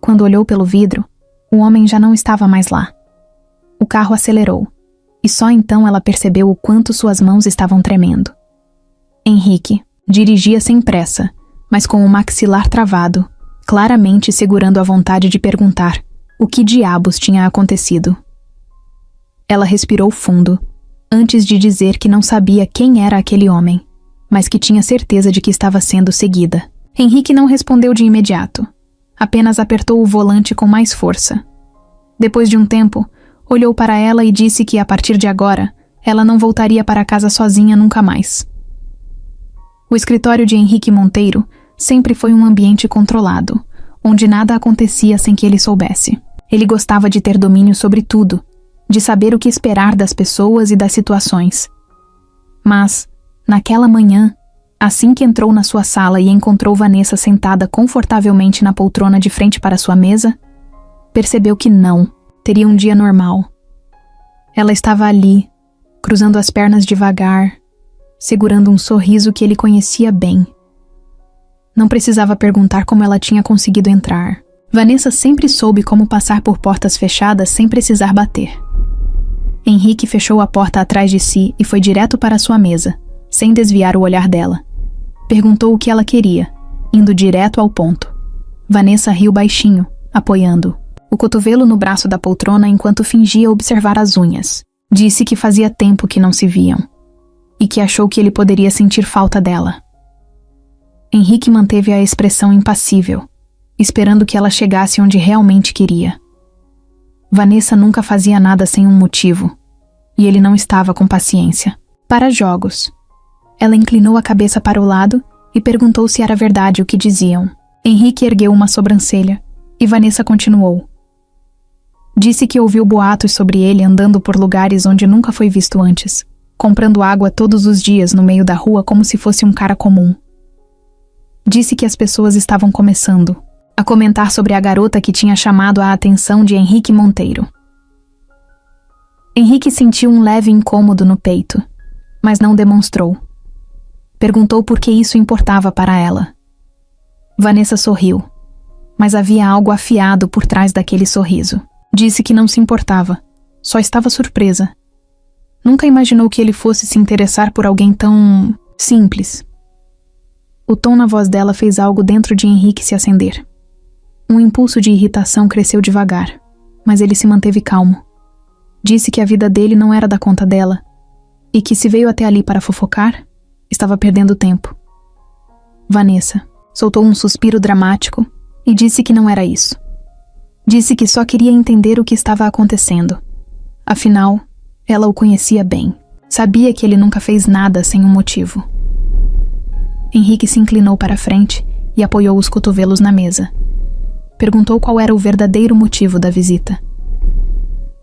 Quando olhou pelo vidro, o homem já não estava mais lá. O carro acelerou, e só então ela percebeu o quanto suas mãos estavam tremendo. Henrique dirigia sem pressa, mas com o maxilar travado, claramente segurando a vontade de perguntar o que diabos tinha acontecido. Ela respirou fundo, antes de dizer que não sabia quem era aquele homem, mas que tinha certeza de que estava sendo seguida. Henrique não respondeu de imediato, apenas apertou o volante com mais força. Depois de um tempo, olhou para ela e disse que, a partir de agora, ela não voltaria para casa sozinha nunca mais. O escritório de Henrique Monteiro sempre foi um ambiente controlado, onde nada acontecia sem que ele soubesse. Ele gostava de ter domínio sobre tudo, de saber o que esperar das pessoas e das situações. Mas, naquela manhã, assim que entrou na sua sala e encontrou Vanessa sentada confortavelmente na poltrona de frente para sua mesa, percebeu que não teria um dia normal. Ela estava ali, cruzando as pernas devagar, segurando um sorriso que ele conhecia bem. Não precisava perguntar como ela tinha conseguido entrar. Vanessa sempre soube como passar por portas fechadas sem precisar bater. Henrique fechou a porta atrás de si e foi direto para sua mesa, sem desviar o olhar dela. Perguntou o que ela queria, indo direto ao ponto. Vanessa riu baixinho, apoiando o cotovelo no braço da poltrona enquanto fingia observar as unhas. Disse que fazia tempo que não se viam, e que achou que ele poderia sentir falta dela. Henrique manteve a expressão impassível, esperando que ela chegasse onde realmente queria. Vanessa nunca fazia nada sem um motivo, e ele não estava com paciência. Para jogos. Ela inclinou a cabeça para o lado e perguntou se era verdade o que diziam. Henrique ergueu uma sobrancelha, e Vanessa continuou. Disse que ouviu boatos sobre ele andando por lugares onde nunca foi visto antes, comprando água todos os dias no meio da rua como se fosse um cara comum. Disse que as pessoas estavam começando a comentar sobre a garota que tinha chamado a atenção de Henrique Monteiro. Henrique sentiu um leve incômodo no peito, mas não demonstrou. Perguntou por que isso importava para ela. Vanessa sorriu. mas havia algo afiado por trás daquele sorriso. Disse que não se importava, só estava surpresa. Nunca imaginou que ele fosse se interessar por alguém tão simples. O tom na voz dela fez algo dentro de Henrique se acender. Um impulso de irritação cresceu devagar, mas ele se manteve calmo. Disse que a vida dele não era da conta dela, e que se veio até ali para fofocar, estava perdendo tempo. Vanessa soltou um suspiro dramático e disse que não era isso. Disse que só queria entender o que estava acontecendo. Afinal, ela o conhecia bem. Sabia que ele nunca fez nada sem um motivo. Henrique se inclinou para a frente e apoiou os cotovelos na mesa. Perguntou qual era o verdadeiro motivo da visita.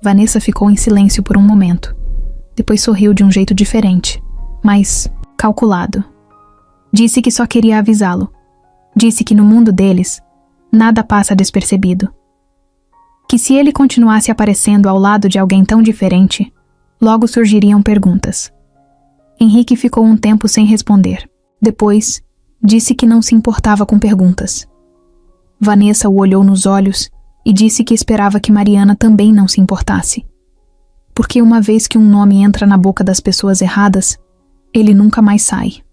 Vanessa ficou em silêncio por um momento. Depois sorriu de um jeito diferente, mas calculado. Disse que só queria avisá-lo. Disse que no mundo deles, nada passa despercebido. Que se ele continuasse aparecendo ao lado de alguém tão diferente, logo surgiriam perguntas. Henrique ficou um tempo sem responder. Depois, disse que não se importava com perguntas. Vanessa o olhou nos olhos e disse que esperava que Mariana também não se importasse. Porque uma vez que um nome entra na boca das pessoas erradas, ele nunca mais sai.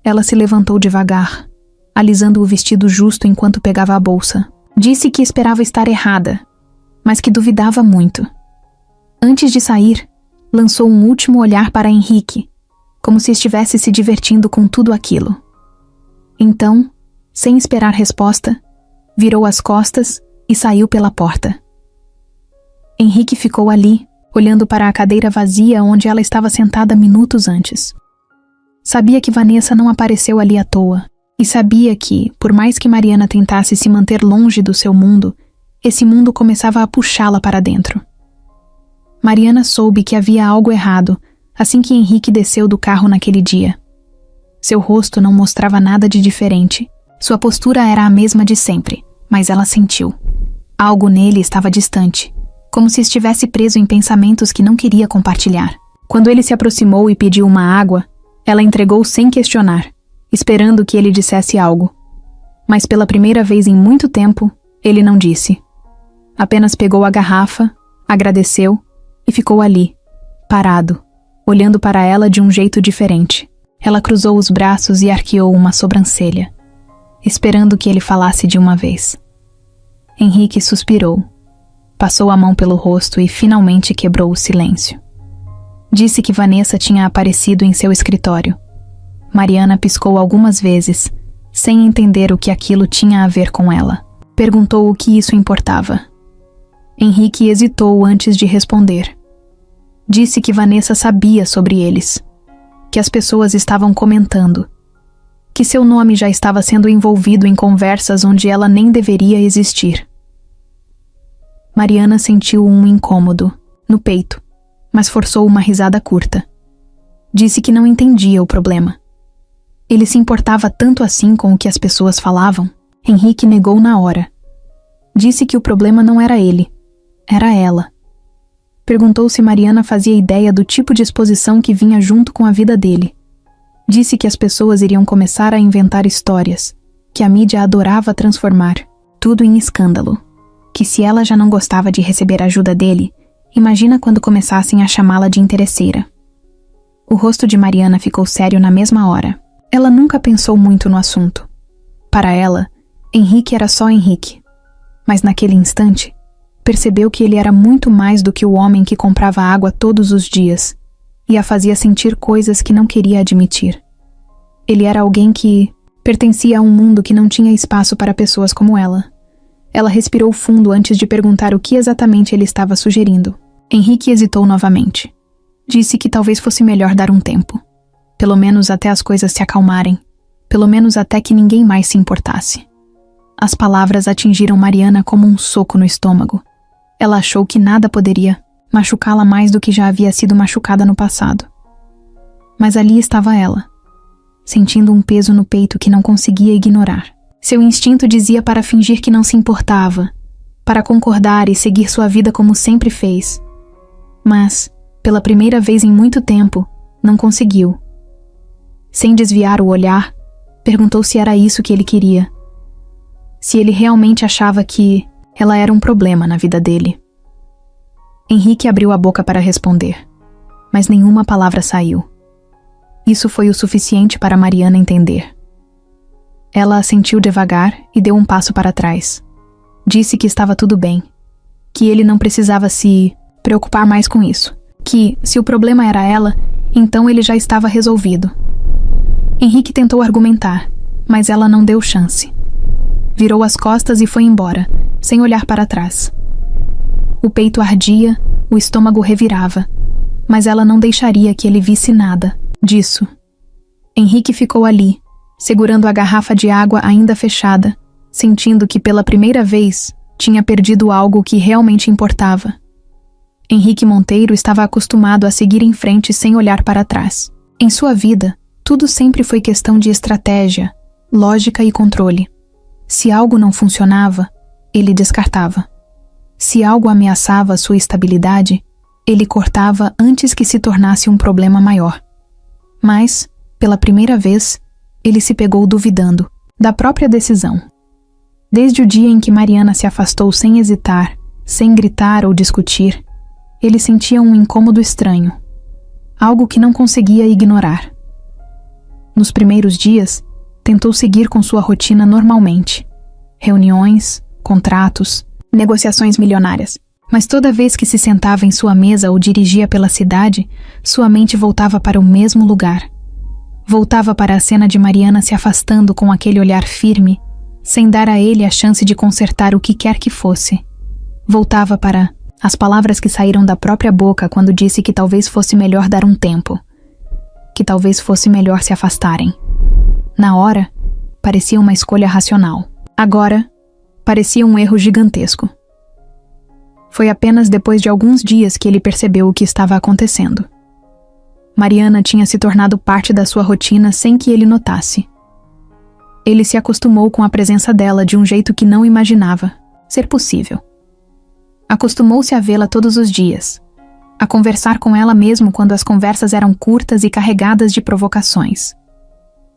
Ela se levantou devagar, alisando o vestido justo enquanto pegava a bolsa. Disse que esperava estar errada, mas que duvidava muito. Antes de sair, lançou um último olhar para Henrique, como se estivesse se divertindo com tudo aquilo. Então, sem esperar resposta, virou as costas e saiu pela porta. Henrique ficou ali, olhando para a cadeira vazia onde ela estava sentada minutos antes. Sabia que Vanessa não apareceu ali à toa, e sabia que, por mais que Mariana tentasse se manter longe do seu mundo, esse mundo começava a puxá-la para dentro. Mariana soube que havia algo errado assim que Henrique desceu do carro naquele dia. Seu rosto não mostrava nada de diferente. Sua postura era a mesma de sempre, mas ela sentiu. Algo nele estava distante, como se estivesse preso em pensamentos que não queria compartilhar. Quando ele se aproximou e pediu uma água, ela entregou sem questionar, esperando que ele dissesse algo. Mas pela primeira vez em muito tempo, ele não disse. Apenas pegou a garrafa, agradeceu e ficou ali, parado, olhando para ela de um jeito diferente. Ela cruzou os braços e arqueou uma sobrancelha, esperando que ele falasse de uma vez. Henrique suspirou, passou a mão pelo rosto e finalmente quebrou o silêncio. Disse que Vanessa tinha aparecido em seu escritório. Mariana piscou algumas vezes, sem entender o que aquilo tinha a ver com ela. Perguntou o que isso importava. Henrique hesitou antes de responder. Disse que Vanessa sabia sobre eles, que as pessoas estavam comentando, que seu nome já estava sendo envolvido em conversas onde ela nem deveria existir. Mariana sentiu um incômodo no peito, mas forçou uma risada curta. Disse que não entendia o problema. Ele se importava tanto assim com o que as pessoas falavam? Henrique negou na hora. Disse que o problema não era ele, era ela. Perguntou se Mariana fazia ideia do tipo de exposição que vinha junto com a vida dele. Disse que as pessoas iriam começar a inventar histórias, que a mídia adorava transformar tudo em escândalo, que se ela já não gostava de receber ajuda dele, imagina quando começassem a chamá-la de interesseira. O rosto de Mariana ficou sério na mesma hora. Ela nunca pensou muito no assunto. Para ela, Henrique era só Henrique. Mas naquele instante, percebeu que ele era muito mais do que o homem que comprava água todos os dias e a fazia sentir coisas que não queria admitir. Ele era alguém que pertencia a um mundo que não tinha espaço para pessoas como ela. Ela respirou fundo antes de perguntar o que exatamente ele estava sugerindo. Henrique hesitou novamente. Disse que talvez fosse melhor dar um tempo. Pelo menos até as coisas se acalmarem. Pelo menos até que ninguém mais se importasse. As palavras atingiram Mariana como um soco no estômago. Ela achou que nada poderia machucá-la mais do que já havia sido machucada no passado. Mas ali estava ela, sentindo um peso no peito que não conseguia ignorar. Seu instinto dizia para fingir que não se importava, para concordar e seguir sua vida como sempre fez. Mas, pela primeira vez em muito tempo, não conseguiu. Sem desviar o olhar, perguntou se era isso que ele queria. se ele realmente achava que ela era um problema na vida dele. Henrique abriu a boca para responder, mas nenhuma palavra saiu. Isso foi o suficiente para Mariana entender. Ela assentiu devagar e deu um passo para trás. Disse que estava tudo bem, que ele não precisava se preocupar mais com isso, que, se o problema era ela, então ele já estava resolvido. Henrique tentou argumentar, mas ela não deu chance. Virou as costas e foi embora, sem olhar para trás. O peito ardia, o estômago revirava, mas ela não deixaria que ele visse nada disso. Henrique ficou ali, segurando a garrafa de água ainda fechada, sentindo que pela primeira vez tinha perdido algo que realmente importava. Henrique Monteiro estava acostumado a seguir em frente sem olhar para trás. Em sua vida, tudo sempre foi questão de estratégia, lógica e controle. Se algo não funcionava, ele descartava. Se algo ameaçava sua estabilidade, ele cortava antes que se tornasse um problema maior. Mas, pela primeira vez, ele se pegou duvidando da própria decisão. Desde o dia em que Mariana se afastou sem hesitar, sem gritar ou discutir, ele sentia um incômodo estranho, algo que não conseguia ignorar. Nos primeiros dias, tentou seguir com sua rotina normalmente. Reuniões, contratos, negociações milionárias. Mas toda vez que se sentava em sua mesa ou dirigia pela cidade, sua mente voltava para o mesmo lugar. Voltava para a cena de Mariana se afastando com aquele olhar firme, sem dar a ele a chance de consertar o que quer que fosse. Voltava para as palavras que saíram da própria boca quando disse que talvez fosse melhor dar um tempo, que talvez fosse melhor se afastarem. Na hora, parecia uma escolha racional. Agora, parecia um erro gigantesco. Foi apenas depois de alguns dias que ele percebeu o que estava acontecendo. Mariana tinha se tornado parte da sua rotina sem que ele notasse. Ele se acostumou com a presença dela de um jeito que não imaginava ser possível. Acostumou-se a vê-la todos os dias, a conversar com ela mesmo quando as conversas eram curtas e carregadas de provocações.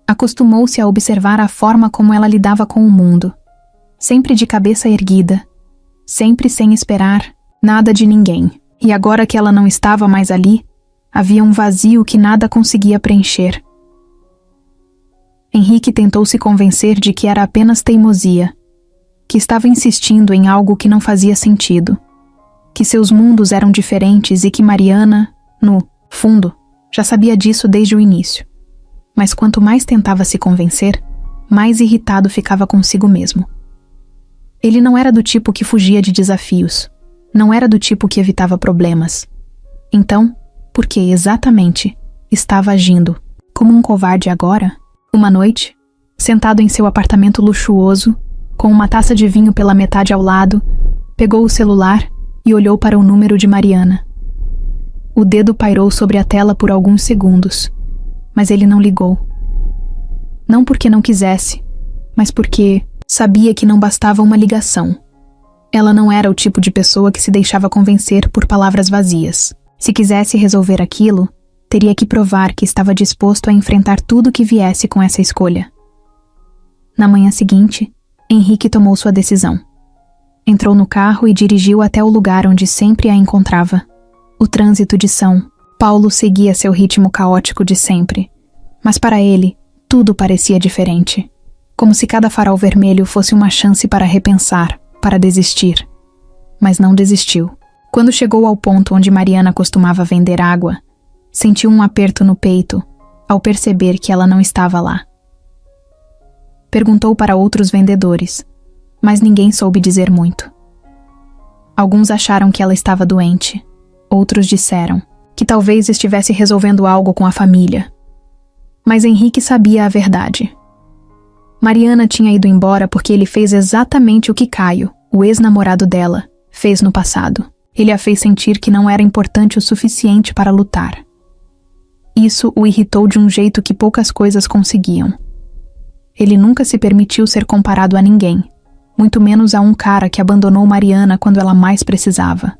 Acostumou-se a observar a forma como ela lidava com o mundo, sempre de cabeça erguida, sempre sem esperar nada de ninguém. E agora que ela não estava mais ali, havia um vazio que nada conseguia preencher. Henrique tentou se convencer de que era apenas teimosia, que estava insistindo em algo que não fazia sentido, que seus mundos eram diferentes e que Mariana, no fundo, já sabia disso desde o início. Mas quanto mais tentava se convencer, mais irritado ficava consigo mesmo. Ele não era do tipo que fugia de desafios, não era do tipo que evitava problemas. Então, por que exatamente estava agindo como um covarde agora? Uma noite, sentado em seu apartamento luxuoso, com uma taça de vinho pela metade ao lado, pegou o celular e olhou para o número de Mariana. O dedo pairou sobre a tela por alguns segundos, mas ele não ligou. Não porque não quisesse, mas porque sabia que não bastava uma ligação. Ela não era o tipo de pessoa que se deixava convencer por palavras vazias. Se quisesse resolver aquilo, teria que provar que estava disposto a enfrentar tudo que viesse com essa escolha. Na manhã seguinte, Henrique tomou sua decisão. Entrou no carro e dirigiu até o lugar onde sempre a encontrava. O trânsito de São Paulo seguia seu ritmo caótico de sempre, mas para ele, tudo parecia diferente. Como se cada farol vermelho fosse uma chance para repensar, para desistir. Mas não desistiu. Quando chegou ao ponto onde Mariana costumava vender água, sentiu um aperto no peito ao perceber que ela não estava lá. Perguntou para outros vendedores, mas ninguém soube dizer muito. Alguns acharam que ela estava doente, outros disseram que talvez estivesse resolvendo algo com a família. Mas Henrique sabia a verdade. Mariana tinha ido embora porque ele fez exatamente o que Caio, o ex-namorado dela, fez no passado. Ele a fez sentir que não era importante o suficiente para lutar. Isso o irritou de um jeito que poucas coisas conseguiam. Ele nunca se permitiu ser comparado a ninguém, muito menos a um cara que abandonou Mariana quando ela mais precisava.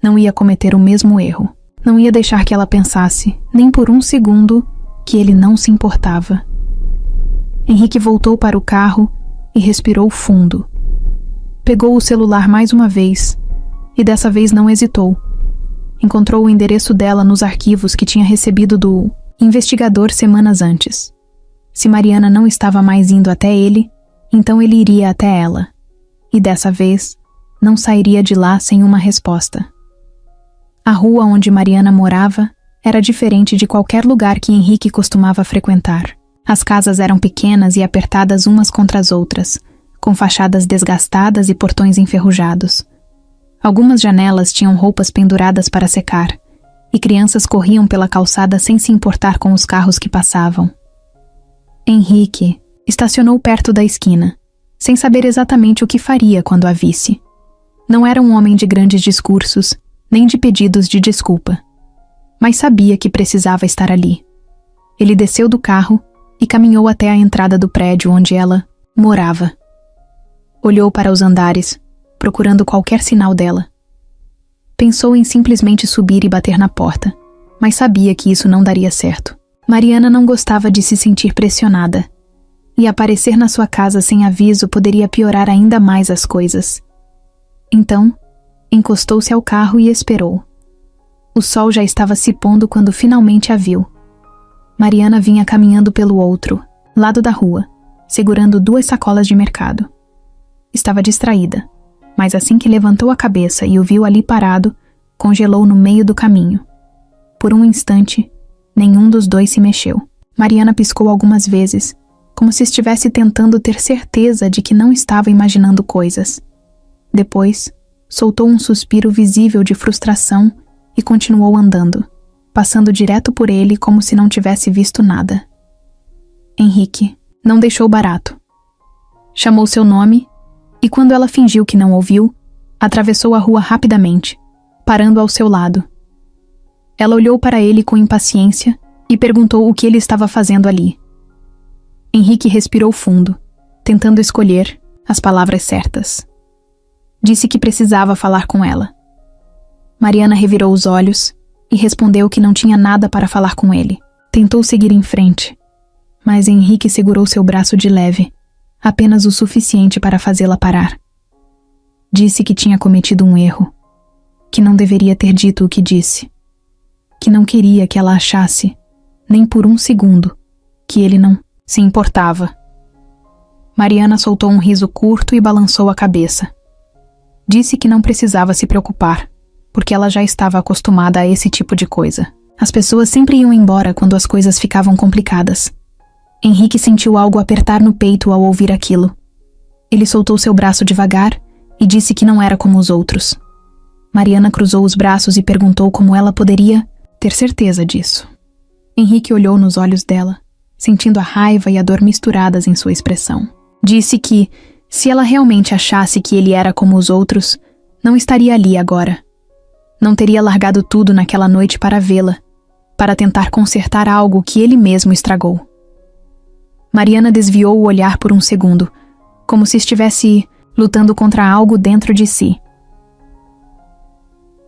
Não ia cometer o mesmo erro. Não ia deixar que ela pensasse, nem por um segundo, que ele não se importava. Henrique voltou para o carro e respirou fundo. Pegou o celular mais uma vez, e dessa vez não hesitou. Encontrou o endereço dela nos arquivos que tinha recebido do investigador semanas antes. Se Mariana não estava mais indo até ele, então ele iria até ela. E dessa vez, não sairia de lá sem uma resposta. A rua onde Mariana morava era diferente de qualquer lugar que Henrique costumava frequentar. As casas eram pequenas e apertadas umas contra as outras, com fachadas desgastadas e portões enferrujados. Algumas janelas tinham roupas penduradas para secar, e crianças corriam pela calçada sem se importar com os carros que passavam. Henrique estacionou perto da esquina, sem saber exatamente o que faria quando a visse. Não era um homem de grandes discursos, nem de pedidos de desculpa, mas sabia que precisava estar ali. Ele desceu do carro e caminhou até a entrada do prédio onde ela morava. Olhou para os andares, procurando qualquer sinal dela. Pensou em simplesmente subir e bater na porta, mas sabia que isso não daria certo. Mariana não gostava de se sentir pressionada, e aparecer na sua casa sem aviso poderia piorar ainda mais as coisas. Então, encostou-se ao carro e esperou. O sol já estava se pondo quando finalmente a viu. Mariana vinha caminhando pelo outro lado da rua, segurando 2 sacolas de mercado. Estava distraída, mas assim que levantou a cabeça e o viu ali parado, congelou no meio do caminho. Por um instante, nenhum dos dois se mexeu. Mariana piscou algumas vezes, como se estivesse tentando ter certeza de que não estava imaginando coisas. Depois, soltou um suspiro visível de frustração e continuou andando, passando direto por ele como se não tivesse visto nada. Henrique não deixou barato. Chamou seu nome e, quando ela fingiu que não ouviu, atravessou a rua rapidamente, parando ao seu lado. Ela olhou para ele com impaciência e perguntou o que ele estava fazendo ali. Henrique respirou fundo, tentando escolher as palavras certas. Disse que precisava falar com ela. Mariana revirou os olhos e respondeu que não tinha nada para falar com ele. Tentou seguir em frente, mas Henrique segurou seu braço de leve, apenas o suficiente para fazê-la parar. Disse que tinha cometido um erro, que não deveria ter dito o que disse, que não queria que ela achasse, nem por um segundo, que ele não se importava. Mariana soltou um riso curto e balançou a cabeça. Disse que não precisava se preocupar, porque ela já estava acostumada a esse tipo de coisa. As pessoas sempre iam embora quando as coisas ficavam complicadas. Henrique sentiu algo apertar no peito ao ouvir aquilo. Ele soltou seu braço devagar e disse que não era como os outros. Mariana cruzou os braços e perguntou como ela poderia ter certeza disso. Henrique olhou nos olhos dela, sentindo a raiva e a dor misturadas em sua expressão. Disse que, se ela realmente achasse que ele era como os outros, não estaria ali agora. Não teria largado tudo naquela noite para vê-la, para tentar consertar algo que ele mesmo estragou. Mariana desviou o olhar por um segundo, como se estivesse lutando contra algo dentro de si.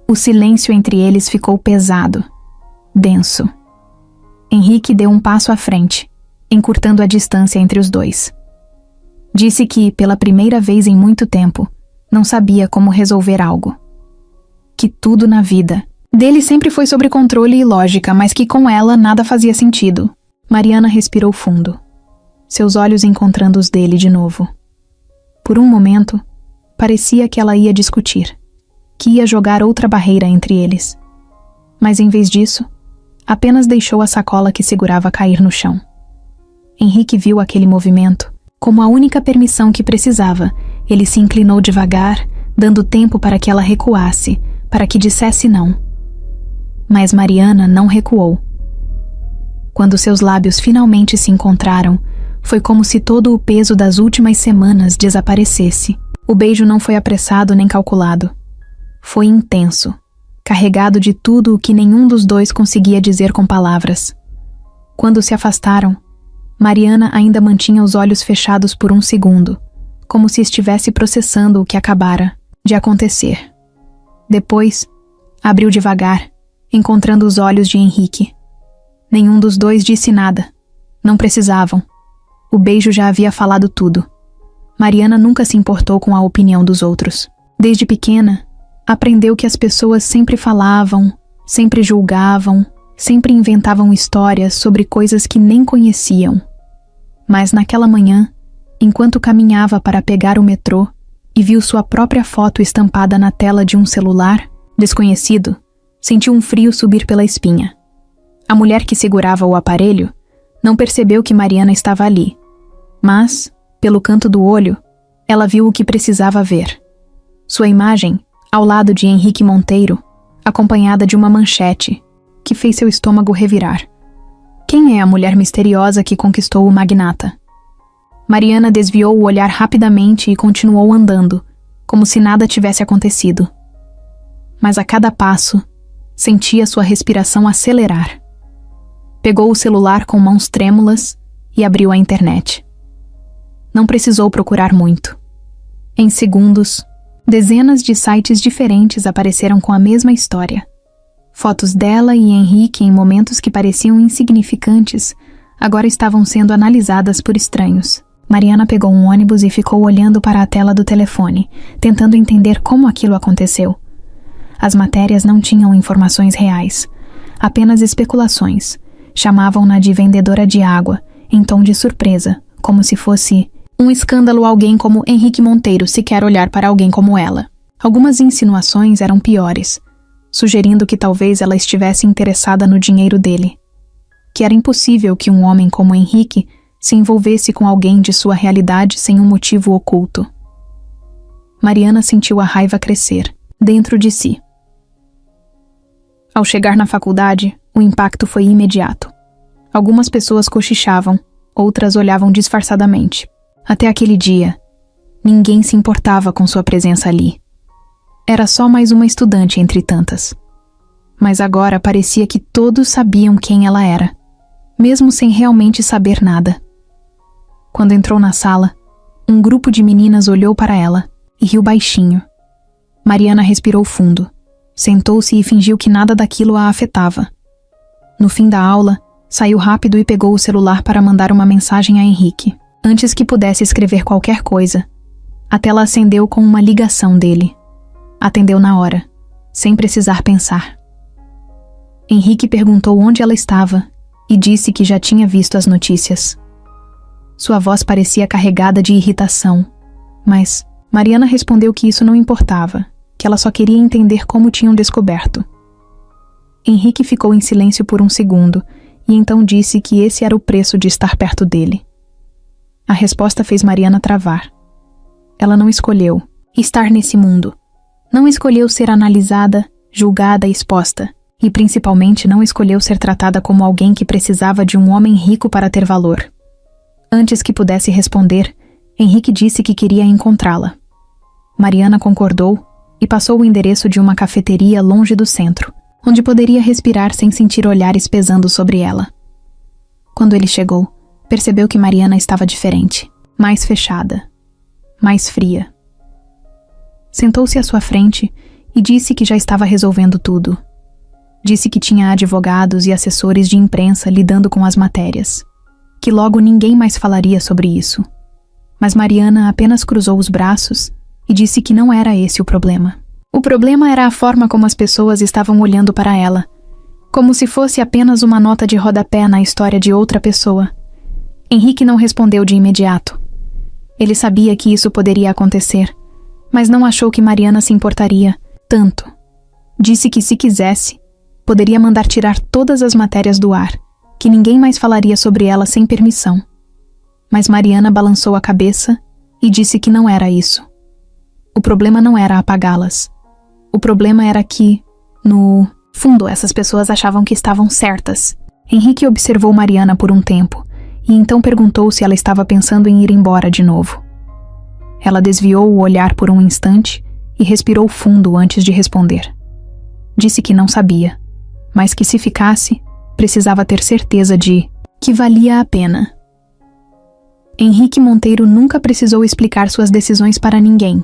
O silêncio entre eles ficou pesado, denso. Henrique deu um passo à frente, encurtando a distância entre os dois. Disse que, pela primeira vez em muito tempo, não sabia como resolver algo. Que tudo na vida dele sempre foi sobre controle e lógica, mas que com ela nada fazia sentido. Mariana respirou fundo, seus olhos encontrando os dele de novo. Por um momento, parecia que ela ia discutir, que ia jogar outra barreira entre eles. Mas em vez disso, apenas deixou a sacola que segurava cair no chão. Henrique viu aquele movimento como a única permissão que precisava. Ele se inclinou devagar, dando tempo para que ela recuasse, para que dissesse não. Mas Mariana não recuou. Quando seus lábios finalmente se encontraram, foi como se todo o peso das últimas semanas desaparecesse. O beijo não foi apressado nem calculado. Foi intenso, carregado de tudo o que nenhum dos dois conseguia dizer com palavras. Quando se afastaram, Mariana ainda mantinha os olhos fechados por um segundo, como se estivesse processando o que acabara de acontecer. Depois, abriu devagar, encontrando os olhos de Henrique. Nenhum dos dois disse nada. Não precisavam. O beijo já havia falado tudo. Mariana nunca se importou com a opinião dos outros. Desde pequena, aprendeu que as pessoas sempre falavam, sempre julgavam, sempre inventavam histórias sobre coisas que nem conheciam. Mas naquela manhã, enquanto caminhava para pegar o metrô e viu sua própria foto estampada na tela de um celular desconhecido, sentiu um frio subir pela espinha. A mulher que segurava o aparelho não percebeu que Mariana estava ali, mas, pelo canto do olho, ela viu o que precisava ver. Sua imagem, ao lado de Henrique Monteiro, acompanhada de uma manchete, que fez seu estômago revirar. Quem é a mulher misteriosa que conquistou o magnata? Mariana desviou o olhar rapidamente e continuou andando, como se nada tivesse acontecido. Mas a cada passo, sentia sua respiração acelerar. Pegou o celular com mãos trêmulas e abriu a internet. Não precisou procurar muito. Em segundos, dezenas de sites diferentes apareceram com a mesma história. Fotos dela e Henrique em momentos que pareciam insignificantes agora estavam sendo analisadas por estranhos. Mariana pegou um ônibus e ficou olhando para a tela do telefone, tentando entender como aquilo aconteceu. As matérias não tinham informações reais, apenas especulações. Chamavam-na de vendedora de água, em tom de surpresa, como se fosse um escândalo alguém como Henrique Monteiro sequer olhar para alguém como ela. Algumas insinuações eram piores, sugerindo que talvez ela estivesse interessada no dinheiro dele. Que era impossível que um homem como Henrique se envolvesse com alguém de sua realidade sem um motivo oculto. Mariana sentiu a raiva crescer, dentro de si. Ao chegar na faculdade, o impacto foi imediato. Algumas pessoas cochichavam, outras olhavam disfarçadamente. Até aquele dia, ninguém se importava com sua presença ali. Era só mais uma estudante entre tantas. Mas agora parecia que todos sabiam quem ela era, mesmo sem realmente saber nada. Quando entrou na sala, um grupo de meninas olhou para ela e riu baixinho. Mariana respirou fundo, sentou-se e fingiu que nada daquilo a afetava. No fim da aula, saiu rápido e pegou o celular para mandar uma mensagem a Henrique. Antes que pudesse escrever qualquer coisa, a tela acendeu com uma ligação dele. Atendeu na hora, sem precisar pensar. Henrique perguntou onde ela estava e disse que já tinha visto as notícias. Sua voz parecia carregada de irritação, mas Mariana respondeu que isso não importava, que ela só queria entender como tinham descoberto. Henrique ficou em silêncio por um segundo e então disse que esse era o preço de estar perto dele. A resposta fez Mariana travar. Ela não escolheu estar nesse mundo. Não escolheu ser analisada, julgada e exposta. E principalmente não escolheu ser tratada como alguém que precisava de um homem rico para ter valor. Antes que pudesse responder, Henrique disse que queria encontrá-la. Mariana concordou e passou o endereço de uma cafeteria longe do centro, onde poderia respirar sem sentir olhares pesando sobre ela. Quando ele chegou, percebeu que Mariana estava diferente, mais fechada, mais fria. Sentou-se à sua frente e disse que já estava resolvendo tudo. Disse que tinha advogados e assessores de imprensa lidando com as matérias, que logo ninguém mais falaria sobre isso. Mas Mariana apenas cruzou os braços e disse que não era esse o problema. O problema era a forma como as pessoas estavam olhando para ela, como se fosse apenas uma nota de rodapé na história de outra pessoa. Henrique não respondeu de imediato. Ele sabia que isso poderia acontecer, mas não achou que Mariana se importaria tanto. Disse que se quisesse, poderia mandar tirar todas as matérias do ar, que ninguém mais falaria sobre ela sem permissão. Mas Mariana balançou a cabeça e disse que não era isso. O problema não era apagá-las. O problema era que, no fundo, essas pessoas achavam que estavam certas. Henrique observou Mariana por um tempo, e então perguntou se ela estava pensando em ir embora de novo. Ela desviou o olhar por um instante e respirou fundo antes de responder. Disse que não sabia, mas que se ficasse, precisava ter certeza de que valia a pena. Henrique Monteiro nunca precisou explicar suas decisões para ninguém.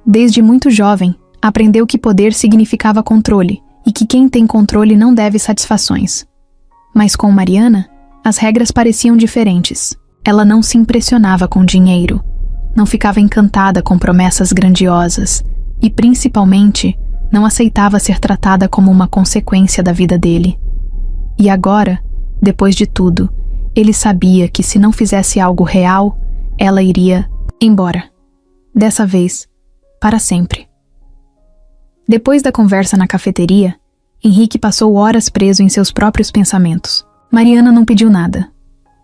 Desde muito jovem, aprendeu que poder significava controle e que quem tem controle não deve satisfações. Mas com Mariana, as regras pareciam diferentes. Ela não se impressionava com dinheiro. não ficava encantada com promessas grandiosas e, principalmente, não aceitava ser tratada como uma consequência da vida dele. E agora, depois de tudo, ele sabia que se não fizesse algo real, ela iria embora. Dessa vez, para sempre. Depois da conversa na cafeteria, Henrique passou horas preso em seus próprios pensamentos. Mariana não pediu nada.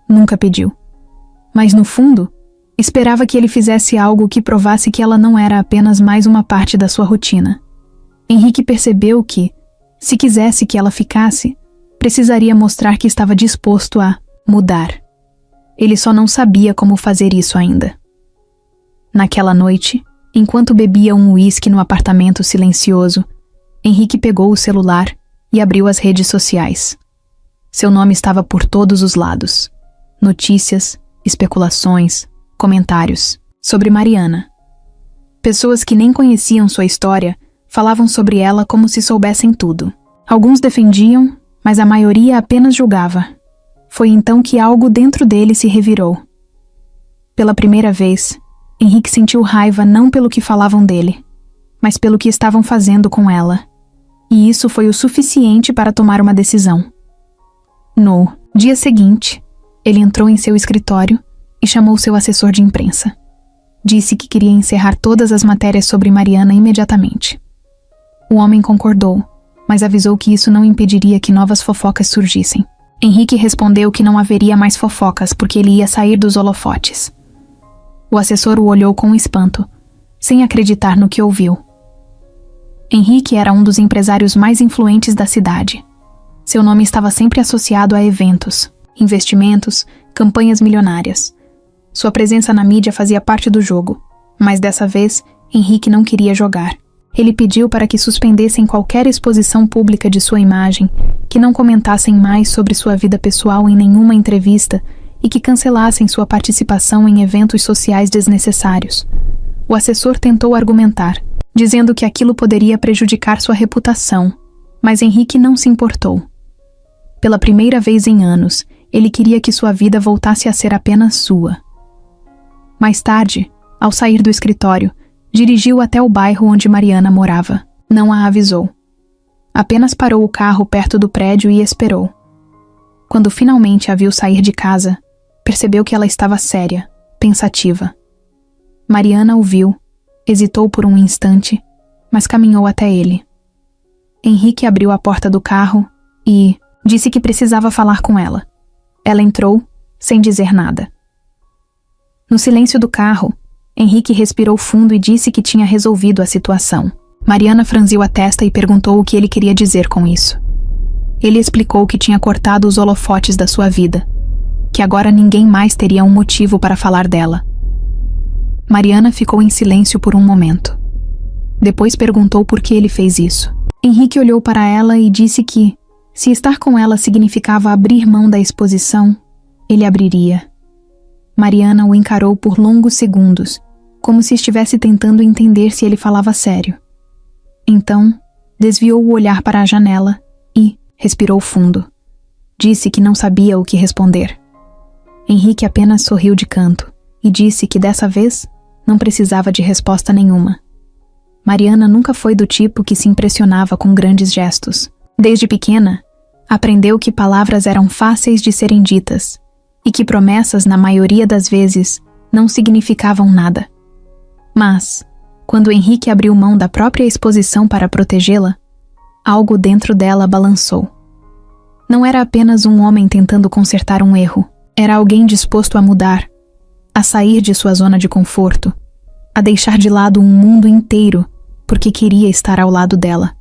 Nunca pediu. Mas, no fundo, esperava que ele fizesse algo que provasse que ela não era apenas mais uma parte da sua rotina. Henrique percebeu que, se quisesse que ela ficasse, precisaria mostrar que estava disposto a mudar. Ele só não sabia como fazer isso ainda. Naquela noite, enquanto bebia um uísque no apartamento silencioso, Henrique pegou o celular e abriu as redes sociais. Seu nome estava por todos os lados. Notícias, especulações, comentários sobre Mariana. Pessoas que nem conheciam sua história falavam sobre ela como se soubessem tudo. Alguns defendiam, mas a maioria apenas julgava. Foi então que algo dentro dele se revirou. Pela primeira vez, Henrique sentiu raiva não pelo que falavam dele, mas pelo que estavam fazendo com ela. E isso foi o suficiente para tomar uma decisão. No dia seguinte, ele entrou em seu escritório e chamou seu assessor de imprensa. Disse que queria encerrar todas as matérias sobre Mariana imediatamente. O homem concordou, mas avisou que isso não impediria que novas fofocas surgissem. Henrique respondeu que não haveria mais fofocas porque ele ia sair dos holofotes. O assessor o olhou com espanto, sem acreditar no que ouviu. Henrique era um dos empresários mais influentes da cidade. Seu nome estava sempre associado a eventos, investimentos, campanhas milionárias. Sua presença na mídia fazia parte do jogo, mas dessa vez, Henrique não queria jogar. Ele pediu para que suspendessem qualquer exposição pública de sua imagem, que não comentassem mais sobre sua vida pessoal em nenhuma entrevista e que cancelassem sua participação em eventos sociais desnecessários. O assessor tentou argumentar, dizendo que aquilo poderia prejudicar sua reputação, mas Henrique não se importou. Pela primeira vez em anos, ele queria que sua vida voltasse a ser apenas sua. Mais tarde, ao sair do escritório, dirigiu até o bairro onde Mariana morava. Não a avisou. Apenas parou o carro perto do prédio e esperou. Quando finalmente a viu sair de casa, percebeu que ela estava séria, pensativa. Mariana o viu, hesitou por um instante, mas caminhou até ele. Henrique abriu a porta do carro e disse que precisava falar com ela. Ela entrou, sem dizer nada. No silêncio do carro, Henrique respirou fundo e disse que tinha resolvido a situação. Mariana franziu a testa e perguntou o que ele queria dizer com isso. Ele explicou que tinha cortado os holofotes da sua vida, que agora ninguém mais teria um motivo para falar dela. Mariana ficou em silêncio por um momento. Depois perguntou por que ele fez isso. Henrique olhou para ela e disse que, se estar com ela significava abrir mão da exposição, ele abriria. Mariana o encarou por longos segundos, como se estivesse tentando entender se ele falava sério. Então, desviou o olhar para a janela e respirou fundo. Disse que não sabia o que responder. Henrique apenas sorriu de canto e disse que dessa vez não precisava de resposta nenhuma. Mariana nunca foi do tipo que se impressionava com grandes gestos. Desde pequena, aprendeu que palavras eram fáceis de serem ditas e que promessas, na maioria das vezes, não significavam nada. Mas, quando Henrique abriu mão da própria exposição para protegê-la, algo dentro dela balançou. Não era apenas um homem tentando consertar um erro, era alguém disposto a mudar, a sair de sua zona de conforto, a deixar de lado um mundo inteiro porque queria estar ao lado dela.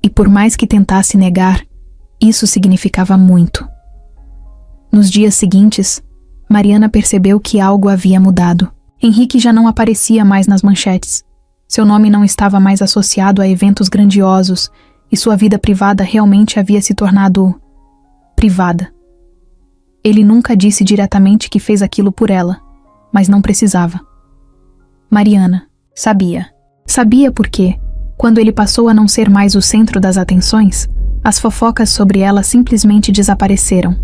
E por mais que tentasse negar, isso significava muito. Nos dias seguintes, Mariana percebeu que algo havia mudado. Henrique já não aparecia mais nas manchetes. Seu nome não estava mais associado a eventos grandiosos e sua vida privada realmente havia se tornado privada. Ele nunca disse diretamente que fez aquilo por ela, mas não precisava. Mariana sabia. Sabia porque, quando ele passou a não ser mais o centro das atenções, as fofocas sobre ela simplesmente desapareceram.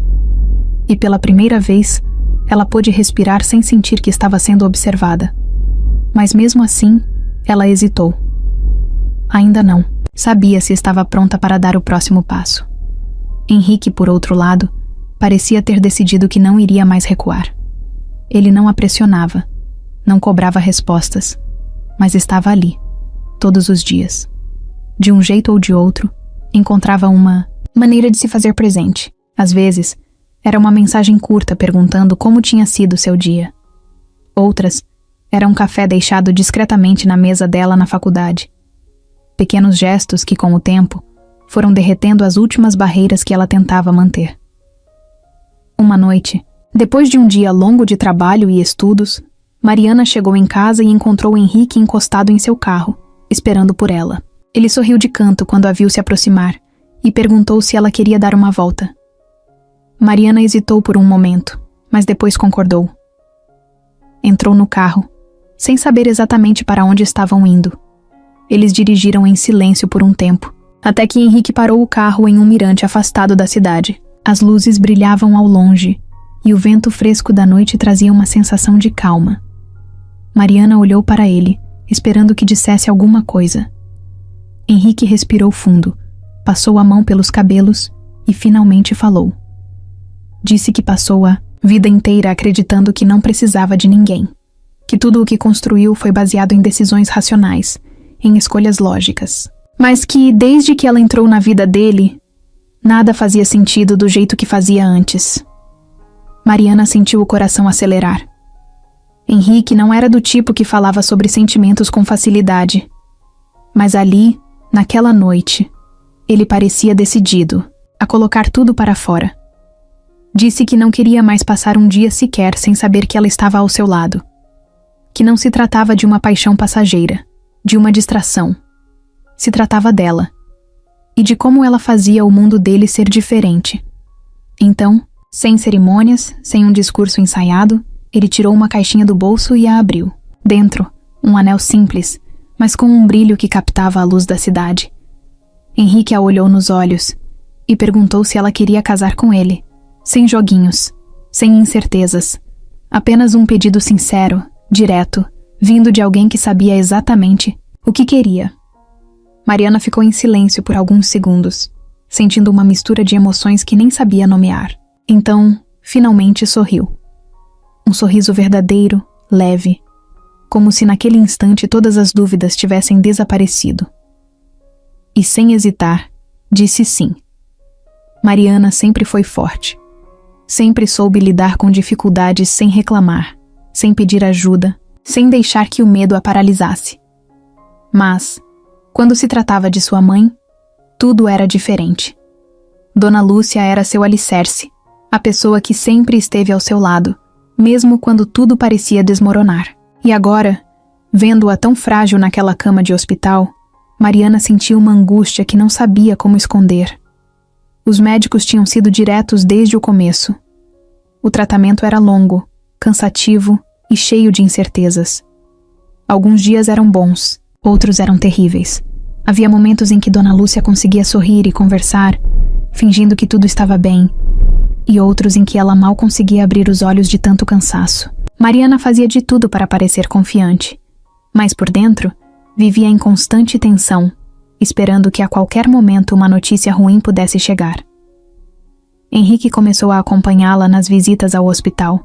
E pela primeira vez, ela pôde respirar sem sentir que estava sendo observada. Mas mesmo assim, ela hesitou. Ainda não. Sabia se estava pronta para dar o próximo passo. Henrique, por outro lado, parecia ter decidido que não iria mais recuar. Ele não a pressionava, não cobrava respostas, mas estava ali, todos os dias. De um jeito ou de outro, encontrava uma maneira de se fazer presente. Às vezes, era uma mensagem curta perguntando como tinha sido seu dia. Outras, era um café deixado discretamente na mesa dela na faculdade. Pequenos gestos que, com o tempo, foram derretendo as últimas barreiras que ela tentava manter. Uma noite, depois de um dia longo de trabalho e estudos, Mariana chegou em casa e encontrou Henrique encostado em seu carro, esperando por ela. Ele sorriu de canto quando a viu se aproximar e perguntou se ela queria dar uma volta. Mariana hesitou por um momento, mas depois concordou. Entrou no carro, sem saber exatamente para onde estavam indo. Eles dirigiram em silêncio por um tempo, até que Henrique parou o carro em um mirante afastado da cidade. As luzes brilhavam ao longe, e o vento fresco da noite trazia uma sensação de calma. Mariana olhou para ele, esperando que dissesse alguma coisa. Henrique respirou fundo, passou a mão pelos cabelos e finalmente falou. Disse que passou a vida inteira acreditando que não precisava de ninguém, que tudo o que construiu foi baseado em decisões racionais, em escolhas lógicas, mas que, desde que ela entrou na vida dele, nada fazia sentido do jeito que fazia antes. Mariana sentiu o coração acelerar. Henrique não era do tipo que falava sobre sentimentos com facilidade, mas ali, naquela noite, ele parecia decidido a colocar tudo para fora. Disse que não queria mais passar um dia sequer sem saber que ela estava ao seu lado, que não se tratava de uma paixão passageira, de uma distração. Se tratava dela, e de como ela fazia o mundo dele ser diferente. Então, sem cerimônias, sem um discurso ensaiado, ele tirou uma caixinha do bolso e a abriu. Dentro, um anel simples, mas com um brilho que captava a luz da cidade. Henrique a olhou nos olhos e perguntou se ela queria casar com ele, sem joguinhos, sem incertezas. Apenas um pedido sincero, direto, vindo de alguém que sabia exatamente o que queria. Mariana ficou em silêncio por alguns segundos, sentindo uma mistura de emoções que nem sabia nomear. Então, finalmente sorriu. Um sorriso verdadeiro, leve, como se naquele instante todas as dúvidas tivessem desaparecido. E sem hesitar, disse sim. Mariana sempre foi forte. Sempre soube lidar com dificuldades sem reclamar, sem pedir ajuda, sem deixar que o medo a paralisasse. Mas, quando se tratava de sua mãe, tudo era diferente. Dona Lúcia era seu alicerce, a pessoa que sempre esteve ao seu lado, mesmo quando tudo parecia desmoronar. E agora, vendo-a tão frágil naquela cama de hospital, Mariana sentiu uma angústia que não sabia como esconder. Os médicos tinham sido diretos desde o começo. O tratamento era longo, cansativo e cheio de incertezas. Alguns dias eram bons, outros eram terríveis. Havia momentos em que Dona Lúcia conseguia sorrir e conversar, fingindo que tudo estava bem, e outros em que ela mal conseguia abrir os olhos de tanto cansaço. Mariana fazia de tudo para parecer confiante, mas por dentro, vivia em constante tensão, esperando que a qualquer momento uma notícia ruim pudesse chegar. Henrique começou a acompanhá-la nas visitas ao hospital,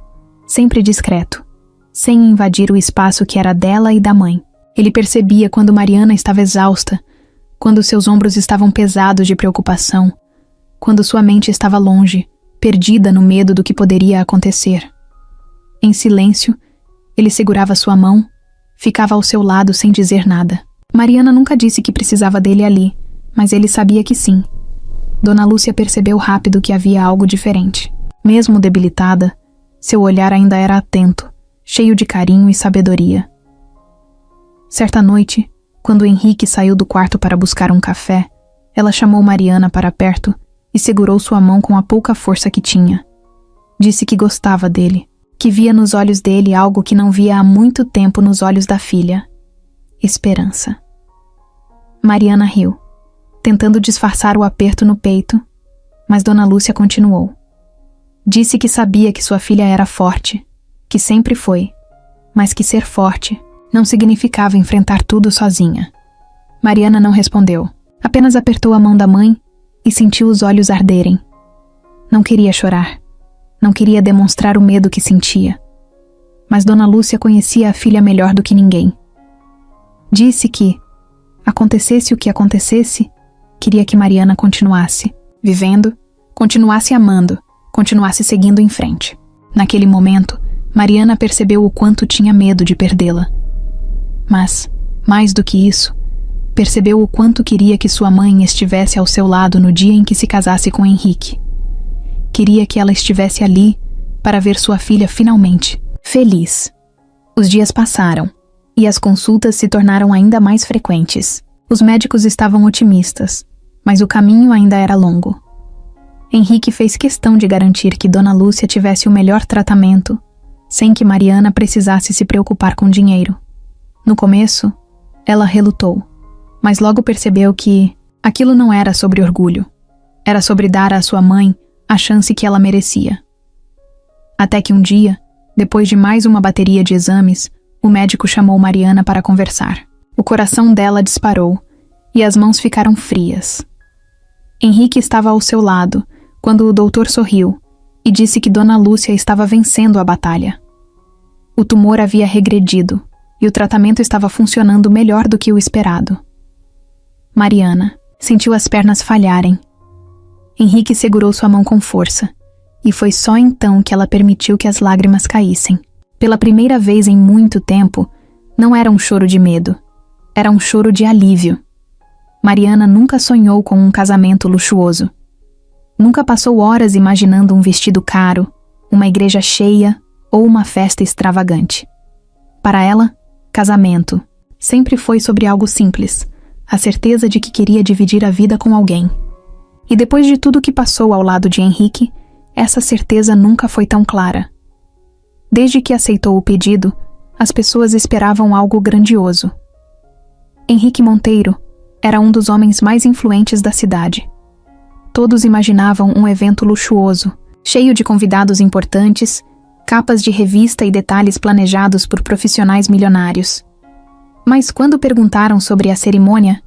sempre discreto, sem invadir o espaço que era dela e da mãe. Ele percebia quando Mariana estava exausta, quando seus ombros estavam pesados de preocupação, quando sua mente estava longe, perdida no medo do que poderia acontecer. Em silêncio, ele segurava sua mão, ficava ao seu lado sem dizer nada. Mariana nunca disse que precisava dele ali, mas ele sabia que sim. Dona Lúcia percebeu rápido que havia algo diferente. Mesmo debilitada, seu olhar ainda era atento, cheio de carinho e sabedoria. Certa noite, quando Henrique saiu do quarto para buscar um café, ela chamou Mariana para perto e segurou sua mão com a pouca força que tinha. Disse que gostava dele, que via nos olhos dele algo que não via há muito tempo nos olhos da filha: esperança. Mariana riu, tentando disfarçar o aperto no peito, mas Dona Lúcia continuou. Disse que sabia que sua filha era forte, que sempre foi, mas que ser forte não significava enfrentar tudo sozinha. Mariana não respondeu, apenas apertou a mão da mãe e sentiu os olhos arderem. Não queria chorar, não queria demonstrar o medo que sentia. Mas Dona Lúcia conhecia a filha melhor do que ninguém. Disse que, acontecesse o que acontecesse, queria que Mariana continuasse, vivendo, continuasse amando, continuasse seguindo em frente. Naquele momento, Mariana percebeu o quanto tinha medo de perdê-la. Mas, mais do que isso, percebeu o quanto queria que sua mãe estivesse ao seu lado no dia em que se casasse com Henrique. Queria que ela estivesse ali para ver sua filha finalmente feliz. Os dias passaram e as consultas se tornaram ainda mais frequentes. Os médicos estavam otimistas, mas o caminho ainda era longo. Henrique fez questão de garantir que Dona Lúcia tivesse o melhor tratamento, sem que Mariana precisasse se preocupar com dinheiro. No começo, ela relutou, mas logo percebeu que aquilo não era sobre orgulho. Era sobre dar à sua mãe a chance que ela merecia. Até que um dia, depois de mais uma bateria de exames, o médico chamou Mariana para conversar. O coração dela disparou e as mãos ficaram frias. Henrique estava ao seu lado quando o doutor sorriu e disse que Dona Lúcia estava vencendo a batalha. O tumor havia regredido e o tratamento estava funcionando melhor do que o esperado. Mariana sentiu as pernas falharem. Henrique segurou sua mão com força, e foi só então que ela permitiu que as lágrimas caíssem. Pela primeira vez em muito tempo, não era um choro de medo, era um choro de alívio. Mariana nunca sonhou com um casamento luxuoso. Nunca passou horas imaginando um vestido caro, uma igreja cheia ou uma festa extravagante. Para ela, casamento sempre foi sobre algo simples, a certeza de que queria dividir a vida com alguém. E depois de tudo que passou ao lado de Henrique, essa certeza nunca foi tão clara. Desde que aceitou o pedido, as pessoas esperavam algo grandioso. Henrique Monteiro era um dos homens mais influentes da cidade. Todos imaginavam um evento luxuoso, cheio de convidados importantes, capas de revista e detalhes planejados por profissionais milionários. Mas quando perguntaram sobre a cerimônia,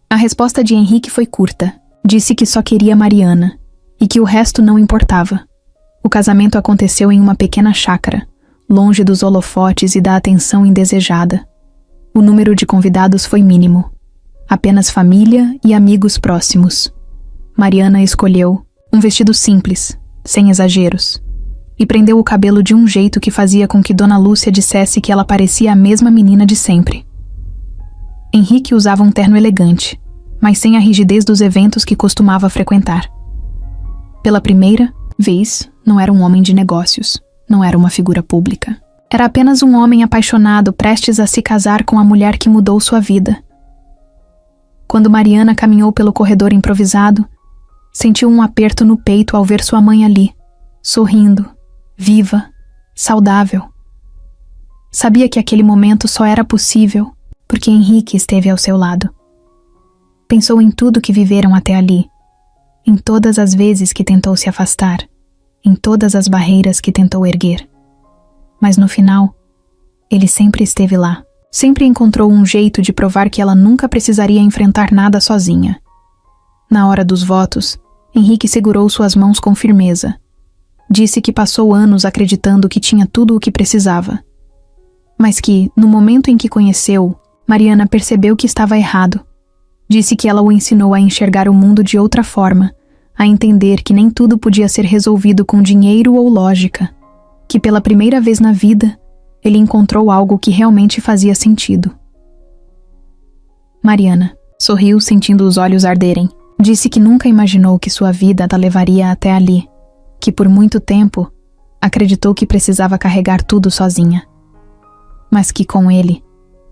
a resposta de Henrique foi curta. Disse que só queria Mariana e que o resto não importava. O casamento aconteceu em uma pequena chácara, longe dos holofotes e da atenção indesejada. O número de convidados foi mínimo. Apenas família e amigos próximos. Mariana escolheu um vestido simples, sem exageros, e prendeu o cabelo de um jeito que fazia com que Dona Lúcia dissesse que ela parecia a mesma menina de sempre. Henrique usava um terno elegante, mas sem a rigidez dos eventos que costumava frequentar. Pela primeira vez, não era um homem de negócios, não era uma figura pública. Era apenas um homem apaixonado prestes a se casar com a mulher que mudou sua vida. Quando Mariana caminhou pelo corredor improvisado, sentiu um aperto no peito ao ver sua mãe ali, sorrindo, viva, saudável. Sabia que aquele momento só era possível porque Henrique esteve ao seu lado. Pensou em tudo que viveram até ali, em todas as vezes que tentou se afastar, em todas as barreiras que tentou erguer. Mas no final, ele sempre esteve lá, sempre encontrou um jeito de provar que ela nunca precisaria enfrentar nada sozinha. Na hora dos votos, Henrique segurou suas mãos com firmeza. Disse que passou anos acreditando que tinha tudo o que precisava, mas que, no momento em que conheceu, Mariana percebeu que estava errado. Disse que ela o ensinou a enxergar o mundo de outra forma, a entender que nem tudo podia ser resolvido com dinheiro ou lógica, que pela primeira vez na vida, ele encontrou algo que realmente fazia sentido. Mariana sorriu sentindo os olhos arderem. Disse que nunca imaginou que sua vida a levaria até ali, que por muito tempo acreditou que precisava carregar tudo sozinha. Mas que com ele,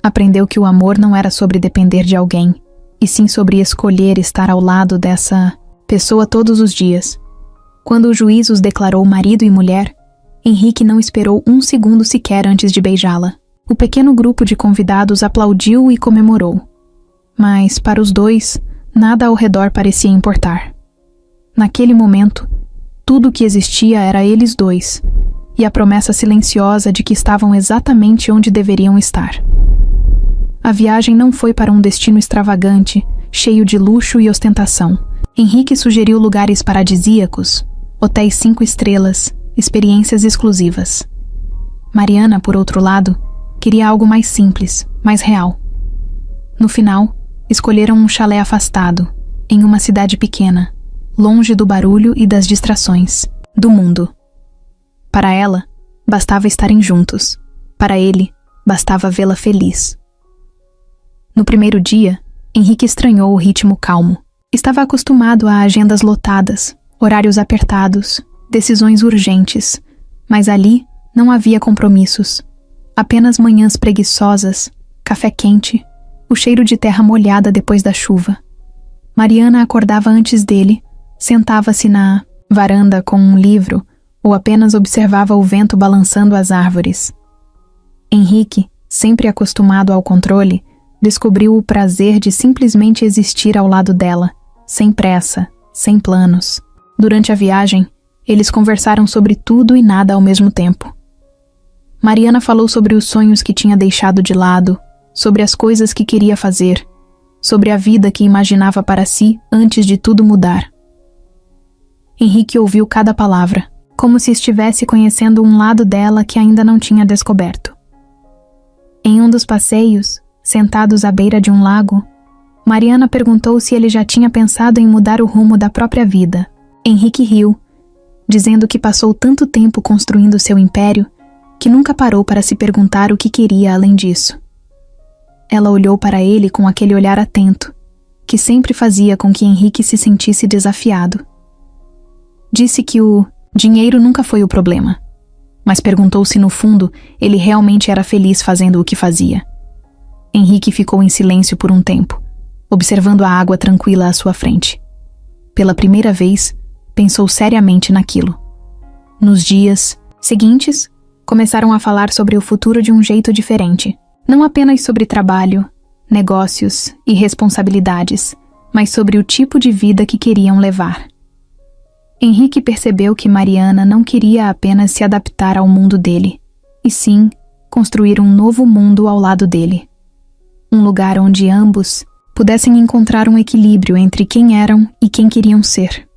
aprendeu que o amor não era sobre depender de alguém, e sim sobre escolher estar ao lado dessa pessoa todos os dias. Quando o juiz os declarou marido e mulher, Henrique não esperou um segundo sequer antes de beijá-la. O pequeno grupo de convidados aplaudiu e comemorou. Mas, para os dois, nada ao redor parecia importar. Naquele momento, Tudo o que existia era eles dois, e a promessa silenciosa de que estavam exatamente onde deveriam estar. A viagem não foi para um destino extravagante, cheio de luxo e ostentação. Henrique sugeriu lugares paradisíacos, hotéis 5 estrelas, experiências exclusivas. Mariana, por outro lado, queria algo mais simples, mais real. No final, escolheram um chalé afastado, em uma cidade pequena, longe do barulho e das distrações, do mundo. Para ela, bastava estarem juntos. Para ele, bastava vê-la feliz. No primeiro dia, Henrique estranhou o ritmo calmo. Estava acostumado a agendas lotadas, horários apertados, decisões urgentes, mas ali não havia compromissos. Apenas manhãs preguiçosas, café quente, o cheiro de terra molhada depois da chuva. Mariana acordava antes dele, sentava-se na varanda com um livro ou apenas observava o vento balançando as árvores. Henrique, sempre acostumado ao controle, descobriu o prazer de simplesmente existir ao lado dela, sem pressa, sem planos. Durante a viagem, eles conversaram sobre tudo e nada ao mesmo tempo. Mariana falou sobre os sonhos que tinha deixado de lado, sobre as coisas que queria fazer, sobre a vida que imaginava para si antes de tudo mudar. Henrique ouviu cada palavra, como se estivesse conhecendo um lado dela que ainda não tinha descoberto. Em um dos passeios, sentados à beira de um lago, Mariana perguntou se ele já tinha pensado em mudar o rumo da própria vida. Henrique riu, dizendo que passou tanto tempo construindo seu império que nunca parou para se perguntar o que queria além disso. Ela olhou para ele com aquele olhar atento, que sempre fazia com que Henrique se sentisse desafiado. Disse que o dinheiro nunca foi o problema, mas perguntou se no fundo ele realmente era feliz fazendo o que fazia. Henrique ficou em silêncio por um tempo, observando a água tranquila à sua frente. Pela primeira vez, pensou seriamente naquilo. Nos dias seguintes, começaram a falar sobre o futuro de um jeito diferente. Não apenas sobre trabalho, negócios e responsabilidades, mas sobre o tipo de vida que queriam levar. Henrique percebeu que Mariana não queria apenas se adaptar ao mundo dele, e sim construir um novo mundo ao lado dele. Um lugar onde ambos pudessem encontrar um equilíbrio entre quem eram e quem queriam ser.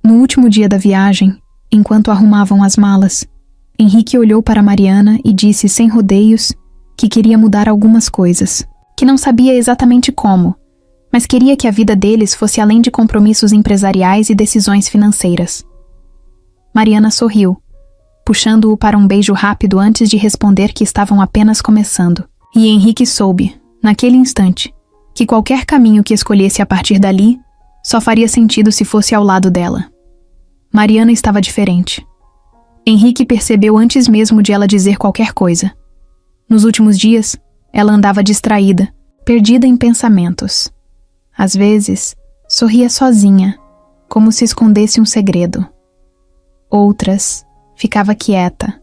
No último dia da viagem, enquanto arrumavam as malas, Henrique olhou para Mariana e disse sem rodeios que queria mudar algumas coisas, que não sabia exatamente como, mas queria que a vida deles fosse além de compromissos empresariais e decisões financeiras. Mariana sorriu, puxando-o para um beijo rápido antes de responder que estavam apenas começando. E Henrique soube, naquele instante, que qualquer caminho que escolhesse a partir dali só faria sentido se fosse ao lado dela. Mariana estava diferente. Henrique percebeu antes mesmo de ela dizer qualquer coisa. Nos últimos dias, ela andava distraída, perdida em pensamentos. Às vezes, sorria sozinha, como se escondesse um segredo. Outras, ficava quieta,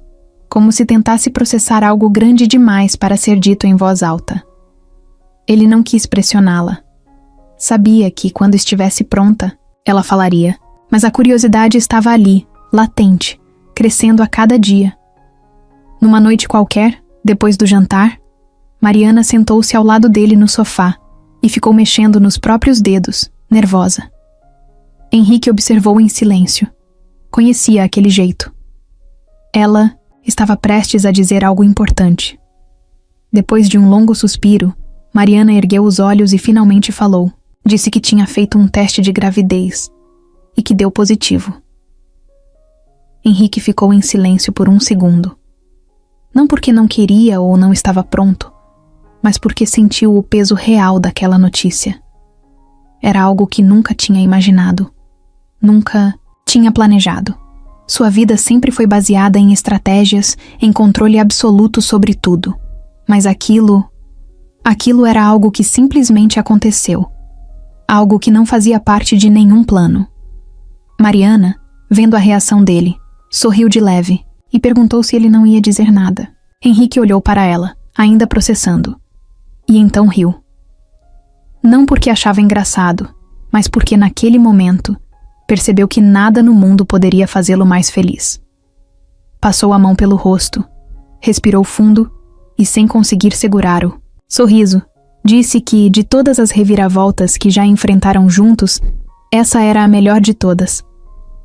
como se tentasse processar algo grande demais para ser dito em voz alta. Ele não quis pressioná-la. Sabia que, quando estivesse pronta, ela falaria, mas a curiosidade estava ali, latente, crescendo a cada dia. Numa noite qualquer, depois do jantar, Mariana sentou-se ao lado dele no sofá e ficou mexendo nos próprios dedos, nervosa. Henrique observou em silêncio. Conhecia aquele jeito. Ela estava prestes a dizer algo importante. Depois de um longo suspiro, Mariana ergueu os olhos e finalmente falou. Disse que tinha feito um teste de gravidez e que deu positivo. Henrique ficou em silêncio por um segundo. Não porque não queria ou não estava pronto, mas porque sentiu o peso real daquela notícia. Era algo que nunca tinha imaginado, nunca tinha planejado. Sua vida sempre foi baseada em estratégias, em controle absoluto sobre tudo. Mas aquilo era algo que simplesmente aconteceu. Algo que não fazia parte de nenhum plano. Mariana, vendo a reação dele, sorriu de leve e perguntou se ele não ia dizer nada. Henrique olhou para ela, ainda processando. E então riu. Não porque achava engraçado, mas porque naquele momento, percebeu que nada no mundo poderia fazê-lo mais feliz. Passou a mão pelo rosto, respirou fundo e, sem conseguir segurar-o, sorriso, disse que, de todas as reviravoltas que já enfrentaram juntos, essa era a melhor de todas.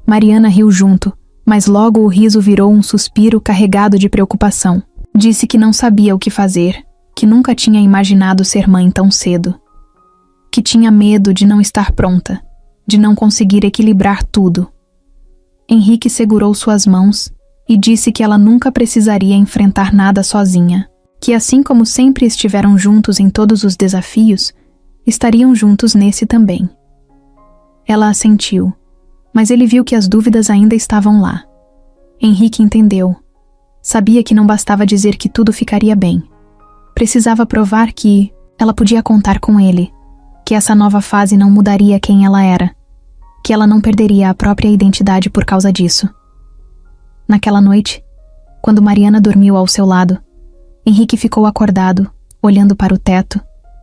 Mariana riu junto, mas logo o riso virou um suspiro carregado de preocupação. Disse que não sabia o que fazer, que nunca tinha imaginado ser mãe tão cedo. Que tinha medo de não estar pronta, de não conseguir equilibrar tudo. Henrique segurou suas mãos e disse que ela nunca precisaria enfrentar nada sozinha, que assim como sempre estiveram juntos em todos os desafios, estariam juntos nesse também. Ela assentiu, mas ele viu que as dúvidas ainda estavam lá. Henrique entendeu. Sabia que não bastava dizer que tudo ficaria bem. Precisava provar que ela podia contar com ele, que essa nova fase não mudaria quem ela era, que ela não perderia a própria identidade por causa disso. Naquela noite, quando Mariana dormiu ao seu lado, Henrique ficou acordado, olhando para o teto,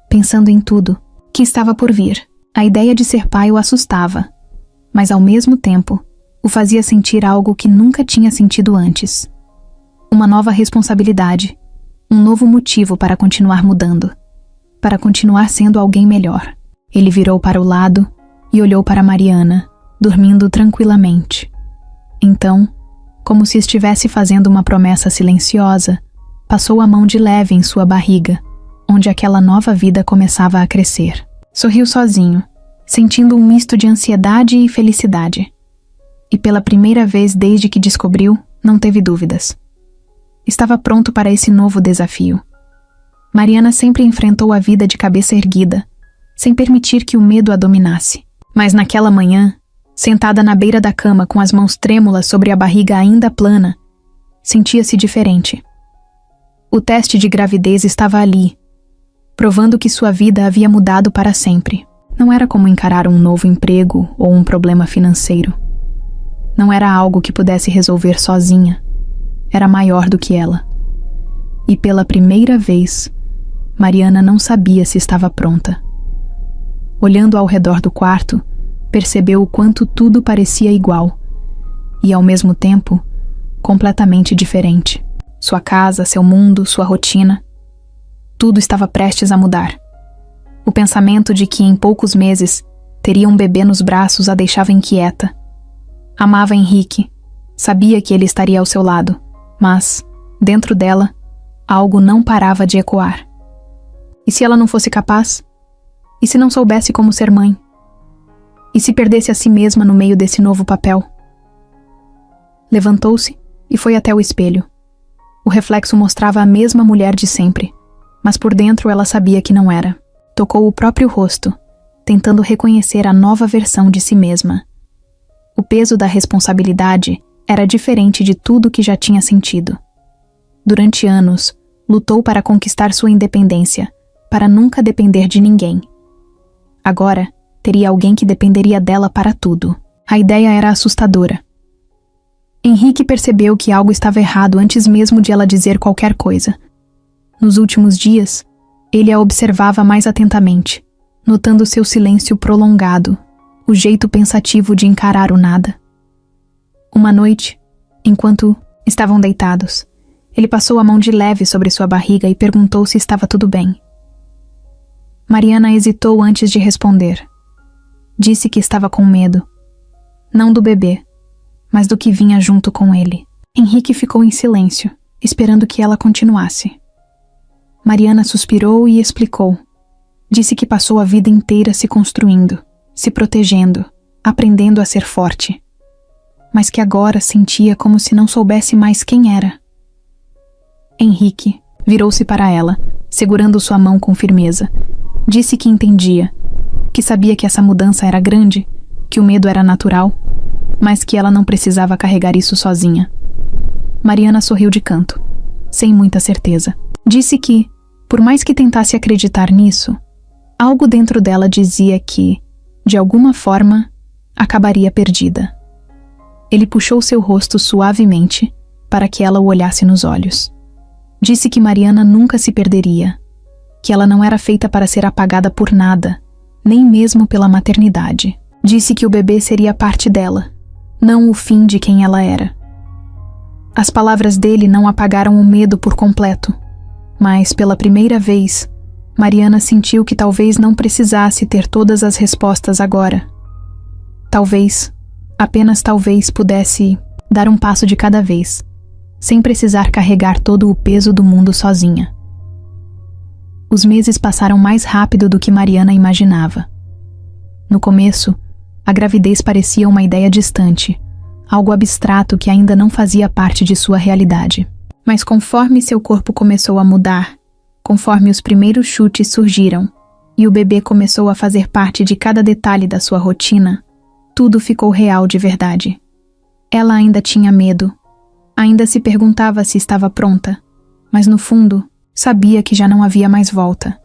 pensando em tudo que estava por vir. A ideia de ser pai o assustava, mas ao mesmo tempo o fazia sentir algo que nunca tinha sentido antes. Uma nova responsabilidade, um novo motivo para continuar mudando, para continuar sendo alguém melhor. Ele virou para o lado e olhou para Mariana, dormindo tranquilamente. Então, como se estivesse fazendo uma promessa silenciosa, passou a mão de leve em sua barriga, onde aquela nova vida começava a crescer. Sorriu sozinho, sentindo um misto de ansiedade e felicidade. E pela primeira vez desde que descobriu, não teve dúvidas. Estava pronto para esse novo desafio. Mariana sempre enfrentou a vida de cabeça erguida, sem permitir que o medo a dominasse. Mas naquela manhã, sentada na beira da cama com as mãos trêmulas sobre a barriga ainda plana, sentia-se diferente. O teste de gravidez estava ali, provando que sua vida havia mudado para sempre. Não era como encarar um novo emprego ou um problema financeiro. Não era algo que pudesse resolver sozinha. Era maior do que ela. E pela primeira vez, Mariana não sabia se estava pronta. Olhando ao redor do quarto, percebeu o quanto tudo parecia igual e, ao mesmo tempo, completamente diferente. Sua casa, seu mundo, sua rotina. Tudo estava prestes a mudar. O pensamento de que em poucos meses teria um bebê nos braços a deixava inquieta. Amava Henrique, sabia que ele estaria ao seu lado, mas, dentro dela, algo não parava de ecoar. E se ela não fosse capaz? E se não soubesse como ser mãe? E se perdesse a si mesma no meio desse novo papel? Levantou-se e foi até o espelho. O reflexo mostrava a mesma mulher de sempre, mas por dentro ela sabia que não era. Tocou o próprio rosto, tentando reconhecer a nova versão de si mesma. O peso da responsabilidade era diferente de tudo que já tinha sentido. Durante anos, lutou para conquistar sua independência, para nunca depender de ninguém. Agora, teria alguém que dependeria dela para tudo. A ideia era assustadora. Henrique percebeu que algo estava errado antes mesmo de ela dizer qualquer coisa. Nos últimos dias, ele a observava mais atentamente, notando seu silêncio prolongado, o jeito pensativo de encarar o nada. Uma noite, enquanto estavam deitados, ele passou a mão de leve sobre sua barriga e perguntou se estava tudo bem. Mariana hesitou antes de responder. Disse que estava com medo, não do bebê, mas do que vinha junto com ele. Henrique ficou em silêncio, esperando que ela continuasse. Mariana suspirou e explicou. Disse que passou a vida inteira se construindo, se protegendo, aprendendo a ser forte, mas que agora sentia como se não soubesse mais quem era. Henrique virou-se para ela, segurando sua mão com firmeza. Disse que entendia, que sabia que essa mudança era grande, que o medo era natural, mas que ela não precisava carregar isso sozinha. Mariana sorriu de canto, sem muita certeza. Disse que, por mais que tentasse acreditar nisso, algo dentro dela dizia que, de alguma forma, acabaria perdida. Ele puxou seu rosto suavemente para que ela o olhasse nos olhos. Disse que Mariana nunca se perderia, que ela não era feita para ser apagada por nada, nem mesmo pela maternidade. Disse que o bebê seria parte dela, não o fim de quem ela era. As palavras dele não apagaram o medo por completo, mas, pela primeira vez, Mariana sentiu que talvez não precisasse ter todas as respostas agora. Talvez, apenas talvez, pudesse dar um passo de cada vez, sem precisar carregar todo o peso do mundo sozinha. Os meses passaram mais rápido do que Mariana imaginava. No começo, a gravidez parecia uma ideia distante, algo abstrato que ainda não fazia parte de sua realidade. Mas conforme seu corpo começou a mudar, conforme os primeiros chutes surgiram e o bebê começou a fazer parte de cada detalhe da sua rotina, tudo ficou real de verdade. Ela ainda tinha medo, ainda se perguntava se estava pronta, mas no fundo, sabia que já não havia mais volta.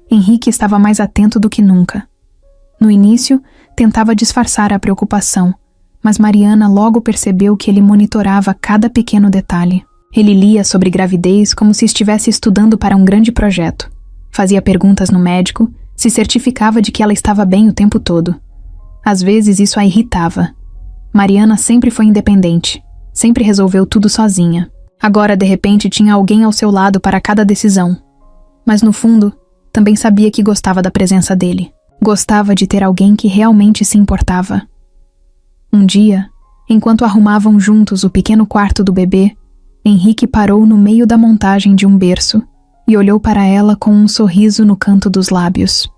Henrique estava mais atento do que nunca. No início, tentava disfarçar a preocupação, mas Mariana logo percebeu que ele monitorava cada pequeno detalhe. Ele lia sobre gravidez como se estivesse estudando para um grande projeto. Fazia perguntas no médico, se certificava de que ela estava bem o tempo todo. Às vezes isso a irritava. Mariana sempre foi independente, sempre resolveu tudo sozinha. Agora, de repente, tinha alguém ao seu lado para cada decisão. Mas no fundo, também sabia que gostava da presença dele. Gostava de ter alguém que realmente se importava. Um dia, enquanto arrumavam juntos o pequeno quarto do bebê, Henrique parou no meio da montagem de um berço e olhou para ela com um sorriso no canto dos lábios.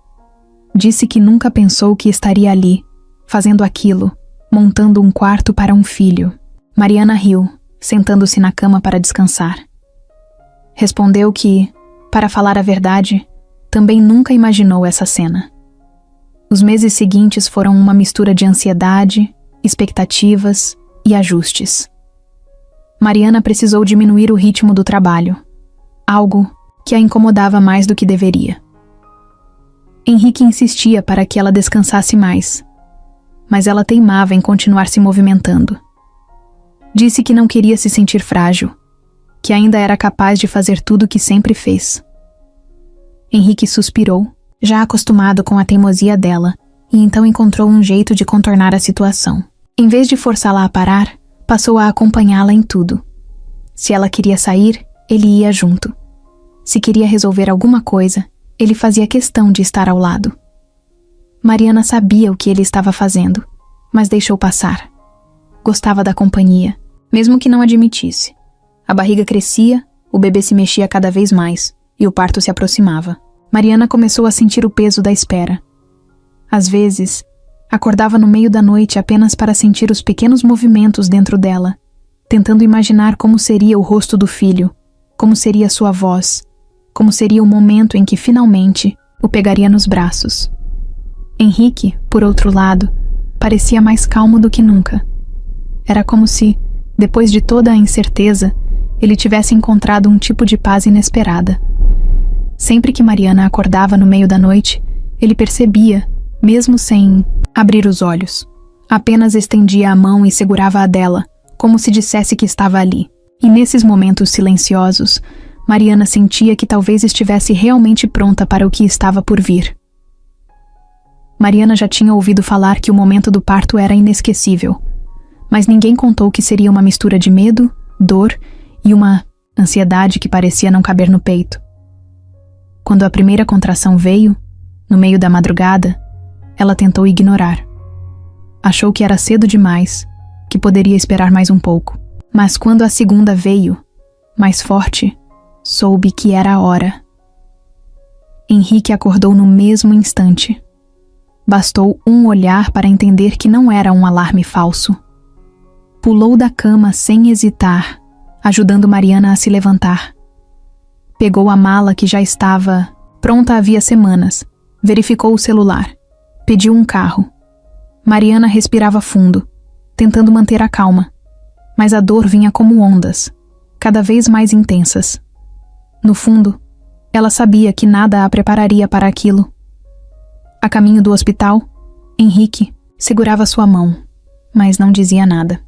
Disse que nunca pensou que estaria ali, fazendo aquilo, montando um quarto para um filho. Mariana riu, sentando-se na cama para descansar. Respondeu que, para falar a verdade, também nunca imaginou essa cena. Os meses seguintes foram uma mistura de ansiedade, expectativas e ajustes. Mariana precisou diminuir o ritmo do trabalho, algo que a incomodava mais do que deveria. Henrique insistia para que ela descansasse mais, mas ela teimava em continuar se movimentando. Disse que não queria se sentir frágil, que ainda era capaz de fazer tudo o que sempre fez. Henrique suspirou, já acostumado com a teimosia dela, e então encontrou um jeito de contornar a situação. Em vez de forçá-la a parar, passou a acompanhá-la em tudo. Se ela queria sair, ele ia junto. Se queria resolver alguma coisa, ele fazia questão de estar ao lado. Mariana sabia o que ele estava fazendo, mas deixou passar. Gostava da companhia, mesmo que não admitisse. A barriga crescia, o bebê se mexia cada vez mais, e o parto se aproximava. Mariana começou a sentir o peso da espera. Às vezes, acordava no meio da noite apenas para sentir os pequenos movimentos dentro dela, tentando imaginar como seria o rosto do filho, como seria sua voz, como seria o momento em que finalmente o pegaria nos braços. Henrique, por outro lado, parecia mais calmo do que nunca. Era como se, depois de toda a incerteza, ele tivesse encontrado um tipo de paz inesperada. Sempre que Mariana acordava no meio da noite, ele percebia, mesmo sem abrir os olhos. Apenas estendia a mão e segurava a dela, como se dissesse que estava ali. E nesses momentos silenciosos, Mariana sentia que talvez estivesse realmente pronta para o que estava por vir. Mariana já tinha ouvido falar que o momento do parto era inesquecível, mas ninguém contou que seria uma mistura de medo, dor e uma ansiedade que parecia não caber no peito. Quando a primeira contração veio, no meio da madrugada, ela tentou ignorar. Achou que era cedo demais, que poderia esperar mais um pouco. Mas quando a segunda veio, mais forte, soube que era a hora. Henrique acordou no mesmo instante. Bastou um olhar para entender que não era um alarme falso. Pulou da cama sem hesitar, ajudando Mariana a se levantar. Pegou a mala que já estava pronta havia semanas, verificou o celular, pediu um carro. Mariana respirava fundo, tentando manter a calma, mas a dor vinha como ondas, cada vez mais intensas. No fundo, ela sabia que nada a prepararia para aquilo. A caminho do hospital, Henrique segurava sua mão, mas não dizia nada.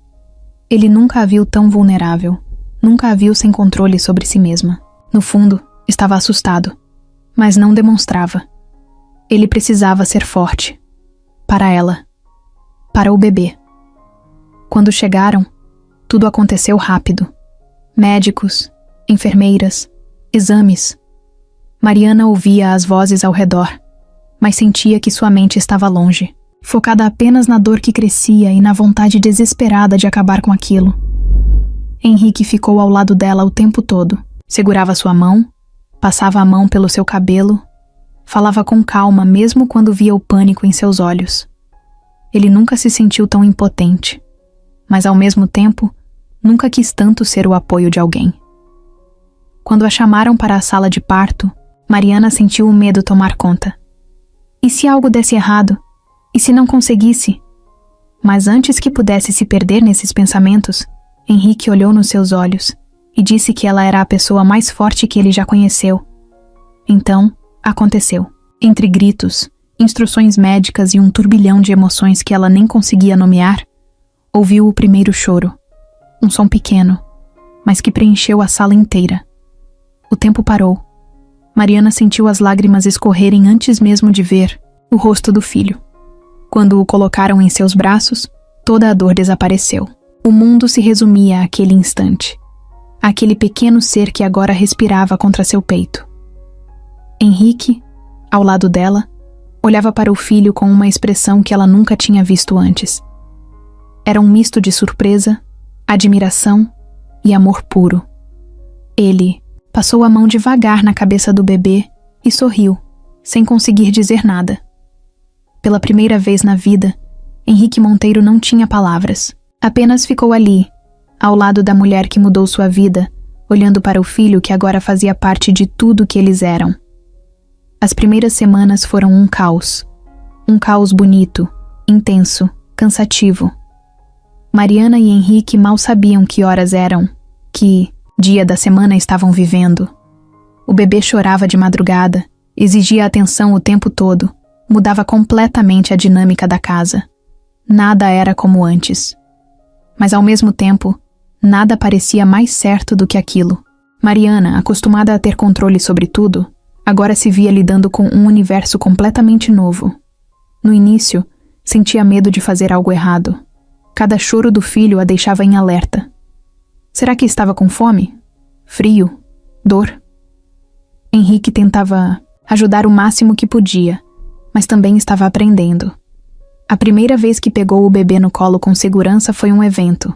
Ele nunca a viu tão vulnerável, nunca a viu sem controle sobre si mesma. No fundo, estava assustado, mas não demonstrava. Ele precisava ser forte. Para ela. para o bebê. Quando chegaram, tudo aconteceu rápido. Médicos, enfermeiras, exames. Mariana ouvia as vozes ao redor, mas sentia que sua mente estava longe, focada apenas na dor que crescia e na vontade desesperada de acabar com aquilo. Henrique ficou ao lado dela o tempo todo. Segurava sua mão, passava a mão pelo seu cabelo, falava com calma mesmo quando via o pânico em seus olhos. Ele nunca se sentiu tão impotente, mas ao mesmo tempo, nunca quis tanto ser o apoio de alguém. Quando a chamaram para a sala de parto, Mariana sentiu o medo tomar conta. E se algo desse errado? E se não conseguisse? Mas antes que pudesse se perder nesses pensamentos, Henrique olhou nos seus olhos e disse que ela era a pessoa mais forte que ele já conheceu. Então, aconteceu. Entre gritos, instruções médicas e um turbilhão de emoções que ela nem conseguia nomear, ouviu o primeiro choro. Um som pequeno, mas que preencheu a sala inteira. O tempo parou. Mariana sentiu as lágrimas escorrerem antes mesmo de ver o rosto do filho. Quando o colocaram em seus braços, toda a dor desapareceu. O mundo se resumia àquele instante. Àquele pequeno ser que agora respirava contra seu peito. Henrique, ao lado dela, olhava para o filho com uma expressão que ela nunca tinha visto antes. Era um misto de surpresa, admiração e amor puro. Ele passou a mão devagar na cabeça do bebê e sorriu, sem conseguir dizer nada. Pela primeira vez na vida, Henrique Monteiro não tinha palavras. Apenas ficou ali, ao lado da mulher que mudou sua vida, olhando para o filho que agora fazia parte de tudo que eles eram. As primeiras semanas foram um caos. Um caos bonito, intenso, cansativo. Mariana e Henrique mal sabiam que horas eram, que dia da semana estavam vivendo. O bebê chorava de madrugada, exigia atenção o tempo todo, mudava completamente a dinâmica da casa. Nada era como antes. Mas ao mesmo tempo, nada parecia mais certo do que aquilo. Mariana, acostumada a ter controle sobre tudo, agora se via lidando com um universo completamente novo. No início, sentia medo de fazer algo errado. Cada choro do filho a deixava em alerta. Será que estava com fome? Frio? Dor? Henrique tentava ajudar o máximo que podia, mas também estava aprendendo. A primeira vez que pegou o bebê no colo com segurança foi um evento.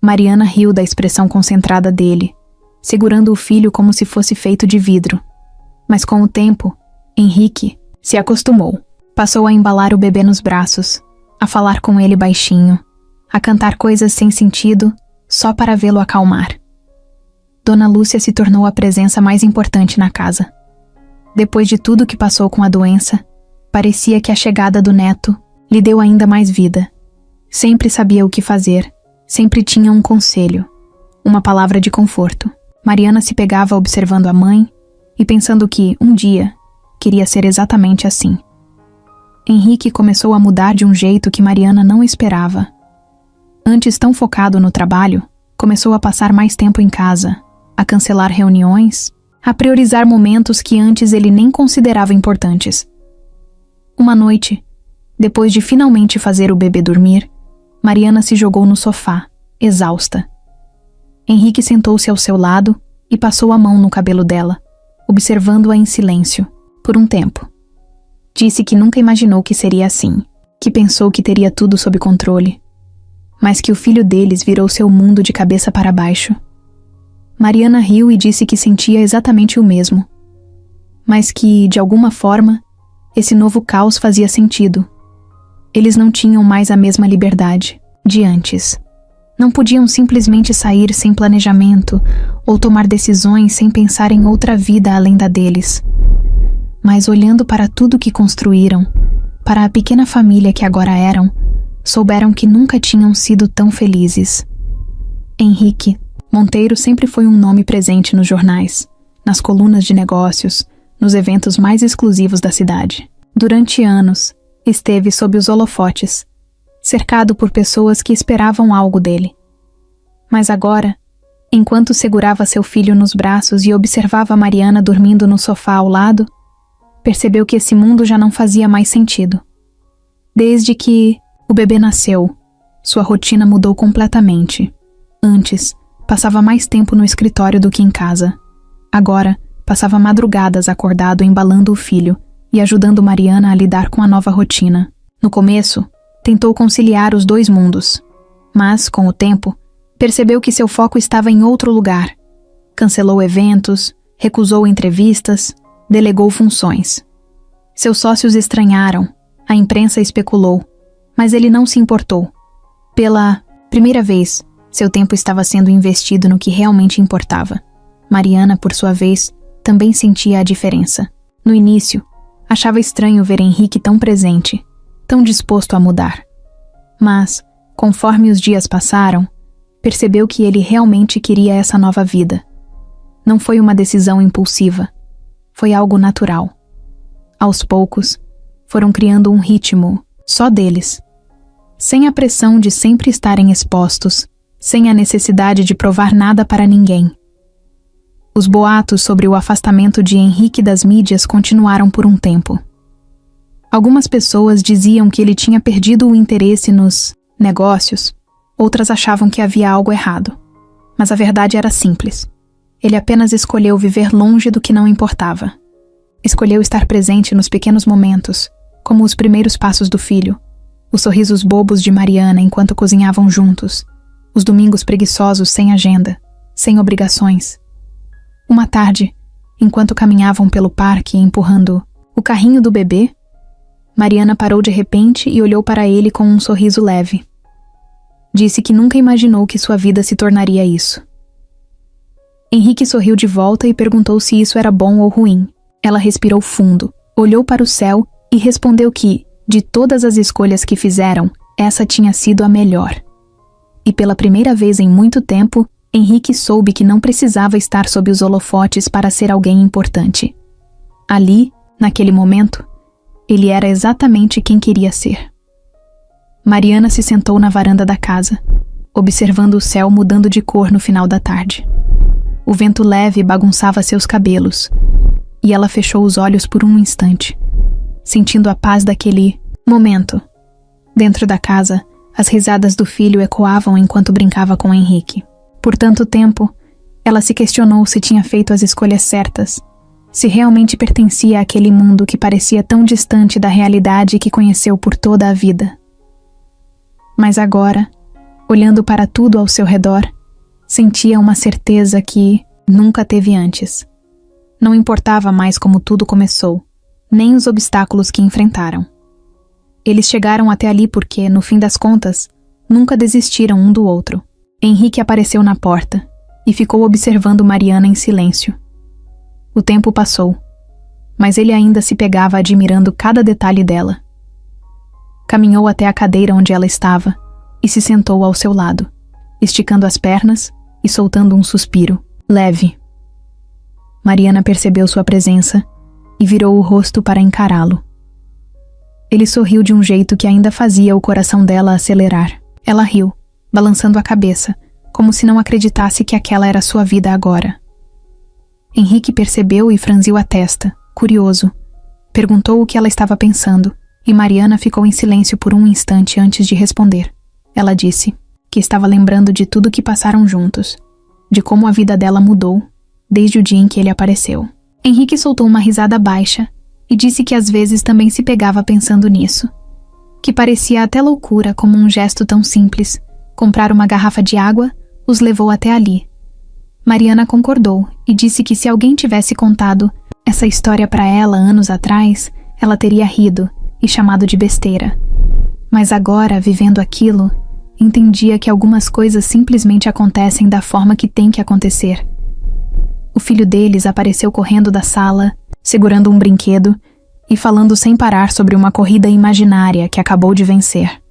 Mariana riu da expressão concentrada dele, segurando o filho como se fosse feito de vidro. Mas com o tempo, Henrique se acostumou. Passou a embalar o bebê nos braços, a falar com ele baixinho, a cantar coisas sem sentido só para vê-lo acalmar. Dona Lúcia se tornou a presença mais importante na casa. Depois de tudo que passou com a doença, parecia que a chegada do neto lhe deu ainda mais vida. Sempre sabia o que fazer, sempre tinha um conselho, uma palavra de conforto. Mariana se pegava observando a mãe e pensando que, um dia, queria ser exatamente assim. Henrique começou a mudar de um jeito que Mariana não esperava. Antes tão focado no trabalho, começou a passar mais tempo em casa, a cancelar reuniões, a priorizar momentos que antes ele nem considerava importantes. Uma noite, depois de finalmente fazer o bebê dormir, Mariana se jogou no sofá, exausta. Henrique sentou-se ao seu lado e passou a mão no cabelo dela, observando-a em silêncio, por um tempo. Disse que nunca imaginou que seria assim, que pensou que teria tudo sob controle, mas que o filho deles virou seu mundo de cabeça para baixo. Mariana riu e disse que sentia exatamente o mesmo, mas que, de alguma forma, esse novo caos fazia sentido. Eles não tinham mais a mesma liberdade de antes. Não podiam simplesmente sair sem planejamento ou tomar decisões sem pensar em outra vida além da deles. Mas olhando para tudo que construíram, para a pequena família que agora eram, souberam que nunca tinham sido tão felizes. Henrique Monteiro sempre foi um nome presente nos jornais, nas colunas de negócios, nos eventos mais exclusivos da cidade. Durante anos, esteve sob os holofotes, cercado por pessoas que esperavam algo dele. Mas agora, enquanto segurava seu filho nos braços e observava Mariana dormindo no sofá ao lado, percebeu que esse mundo já não fazia mais sentido. Desde que, O bebê nasceu. Sua rotina mudou completamente. Antes, passava mais tempo no escritório do que em casa. Agora, passava madrugadas acordado embalando o filho e ajudando Mariana a lidar com a nova rotina. No começo, tentou conciliar os dois mundos. Mas, com o tempo, percebeu que seu foco estava em outro lugar. Cancelou eventos, recusou entrevistas, delegou funções. Seus sócios estranharam, a imprensa especulou, mas ele não se importou. Pela primeira vez, seu tempo estava sendo investido no que realmente importava. Mariana, por sua vez, também sentia a diferença. No início, achava estranho ver Henrique tão presente, tão disposto a mudar. Mas, conforme os dias passaram, percebeu que ele realmente queria essa nova vida. Não foi uma decisão impulsiva, foi algo natural. Aos poucos, foram criando um ritmo só deles, sem a pressão de sempre estarem expostos, sem a necessidade de provar nada para ninguém. Os boatos sobre o afastamento de Henrique das mídias continuaram por um tempo. Algumas pessoas diziam que ele tinha perdido o interesse nos negócios, outras achavam que havia algo errado. Mas a verdade era simples. Ele apenas escolheu viver longe do que não importava. Escolheu estar presente nos pequenos momentos, como os primeiros passos do filho, os sorrisos bobos de Mariana enquanto cozinhavam juntos, os domingos preguiçosos sem agenda, sem obrigações. Uma tarde, enquanto caminhavam pelo parque empurrando o carrinho do bebê, Mariana parou de repente e olhou para ele com um sorriso leve. Disse que nunca imaginou que sua vida se tornaria isso. Henrique sorriu de volta e perguntou se isso era bom ou ruim. Ela respirou fundo, olhou para o céu e respondeu que, de todas as escolhas que fizeram, essa tinha sido a melhor. E pela primeira vez em muito tempo, Henrique soube que não precisava estar sob os holofotes para ser alguém importante. Ali, naquele momento, ele era exatamente quem queria ser. Mariana se sentou na varanda da casa, observando o céu mudando de cor no final da tarde. O vento leve bagunçava seus cabelos, e ela fechou os olhos por um instante, sentindo a paz daquele momento. Dentro da casa, as risadas do filho ecoavam enquanto brincava com Henrique. Por tanto tempo, ela se questionou se tinha feito as escolhas certas, se realmente pertencia àquele mundo que parecia tão distante da realidade que conheceu por toda a vida. Mas agora, olhando para tudo ao seu redor, sentia uma certeza que nunca teve antes. Não importava mais como tudo começou, nem os obstáculos que enfrentaram. Eles chegaram até ali porque, no fim das contas, nunca desistiram um do outro. Henrique apareceu na porta e ficou observando Mariana em silêncio. O tempo passou, mas ele ainda se pegava admirando cada detalhe dela. Caminhou até a cadeira onde ela estava e se sentou ao seu lado, esticando as pernas e soltando um suspiro, leve. Mariana percebeu sua presença e virou o rosto para encará-lo. Ele sorriu de um jeito que ainda fazia o coração dela acelerar. Ela riu, balançando a cabeça, como se não acreditasse que aquela era sua vida agora. Henrique percebeu e franziu a testa, curioso. Perguntou o que ela estava pensando, e Mariana ficou em silêncio por um instante antes de responder. Ela disse que estava lembrando de tudo que passaram juntos, de como a vida dela mudou, desde o dia em que ele apareceu. Henrique soltou uma risada baixa e disse que às vezes também se pegava pensando nisso, que parecia até loucura como um gesto tão simples. Comprar uma garrafa de água os levou até ali. Mariana concordou e disse que se alguém tivesse contado essa história para ela anos atrás, ela teria rido e chamado de besteira. Mas agora, vivendo aquilo, entendia que algumas coisas simplesmente acontecem da forma que tem que acontecer. O filho deles apareceu correndo da sala, segurando um brinquedo e falando sem parar sobre uma corrida imaginária que acabou de vencer.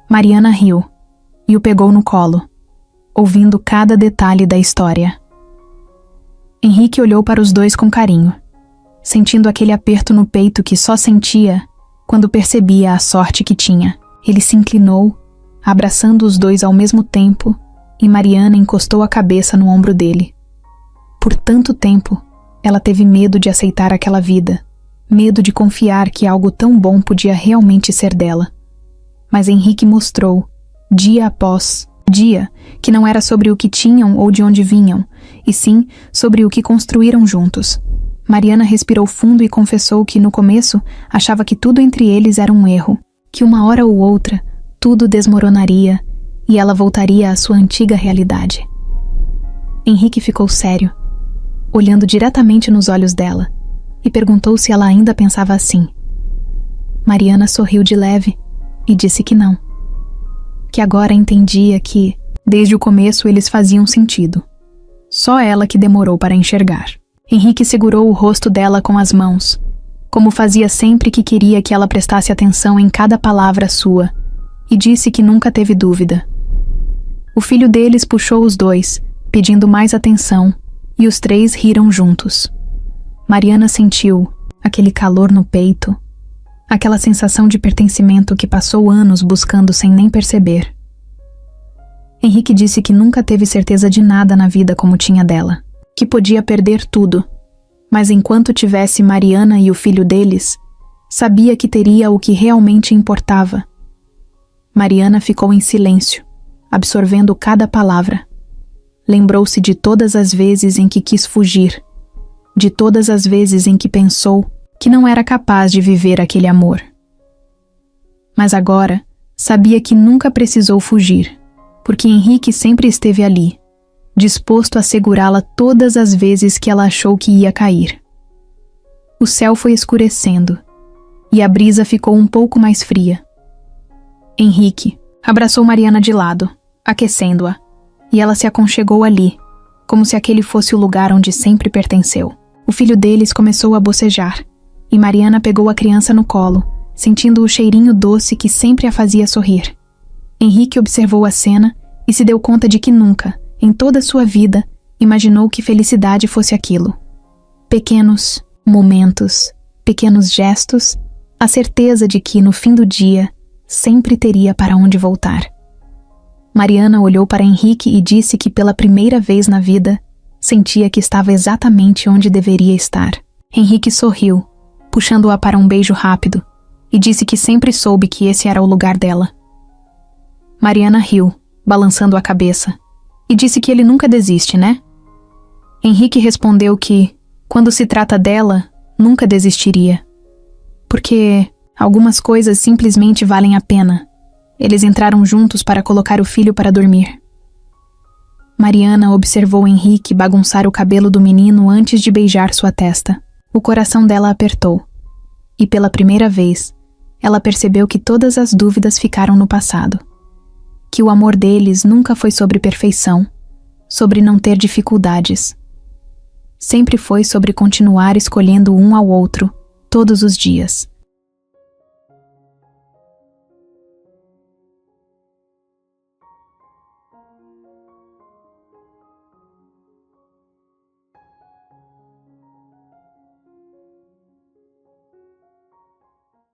Mariana riu e o pegou no colo, ouvindo cada detalhe da história. Henrique olhou para os dois com carinho, sentindo aquele aperto no peito que só sentia quando percebia a sorte que tinha. Ele se inclinou, abraçando os dois ao mesmo tempo, e Mariana encostou a cabeça no ombro dele. Por tanto tempo, ela teve medo de aceitar aquela vida, medo de confiar que algo tão bom podia realmente ser dela. Mas Henrique mostrou, dia após dia, que não era sobre o que tinham ou de onde vinham, e sim sobre o que construíram juntos. Mariana respirou fundo e confessou que, no começo, achava que tudo entre eles era um erro, que uma hora ou outra, tudo desmoronaria e ela voltaria à sua antiga realidade. Henrique ficou sério, olhando diretamente nos olhos dela, e perguntou se ela ainda pensava assim. Mariana sorriu de leve e disse que não. Que agora entendia que, desde o começo, eles faziam sentido. Só ela que demorou para enxergar. Henrique segurou o rosto dela com as mãos, como fazia sempre que queria que ela prestasse atenção em cada palavra sua, e disse que nunca teve dúvida. O filho deles puxou os dois, pedindo mais atenção, e os três riram juntos. Mariana sentiu aquele calor no peito, aquela sensação de pertencimento que passou anos buscando sem nem perceber. Henrique disse que nunca teve certeza de nada na vida como tinha dela, que podia perder tudo, mas enquanto tivesse Mariana e o filho deles, sabia que teria o que realmente importava. Mariana ficou em silêncio, absorvendo cada palavra. Lembrou-se de todas as vezes em que quis fugir, de todas as vezes em que pensou que não era capaz de viver aquele amor. Mas agora, sabia que nunca precisou fugir, porque Henrique sempre esteve ali, disposto a segurá-la todas as vezes que ela achou que ia cair. O céu foi escurecendo, e a brisa ficou um pouco mais fria. Henrique abraçou Mariana de lado, aquecendo-a, e ela se aconchegou ali, como se aquele fosse o lugar onde sempre pertenceu. O filho deles começou a bocejar, e Mariana pegou a criança no colo, sentindo o cheirinho doce que sempre a fazia sorrir. Henrique observou a cena e se deu conta de que nunca, em toda sua vida, imaginou que felicidade fosse aquilo. Pequenos momentos, pequenos gestos, a certeza de que, no fim do dia, sempre teria para onde voltar. Mariana olhou para Henrique e disse que, pela primeira vez na vida, sentia que estava exatamente onde deveria estar. Henrique sorriu, puxando-a para um beijo rápido, e disse que sempre soube que esse era o lugar dela. Mariana riu, balançando a cabeça, e disse que ele nunca desiste, né? Henrique respondeu que, quando se trata dela, nunca desistiria. Porque algumas coisas simplesmente valem a pena. Eles entraram juntos para colocar o filho para dormir. Mariana observou Henrique bagunçar o cabelo do menino antes de beijar sua testa. O coração dela apertou. E pela primeira vez, ela percebeu que todas as dúvidas ficaram no passado. Que o amor deles nunca foi sobre perfeição, sobre não ter dificuldades. Sempre foi sobre continuar escolhendo um ao outro, todos os dias.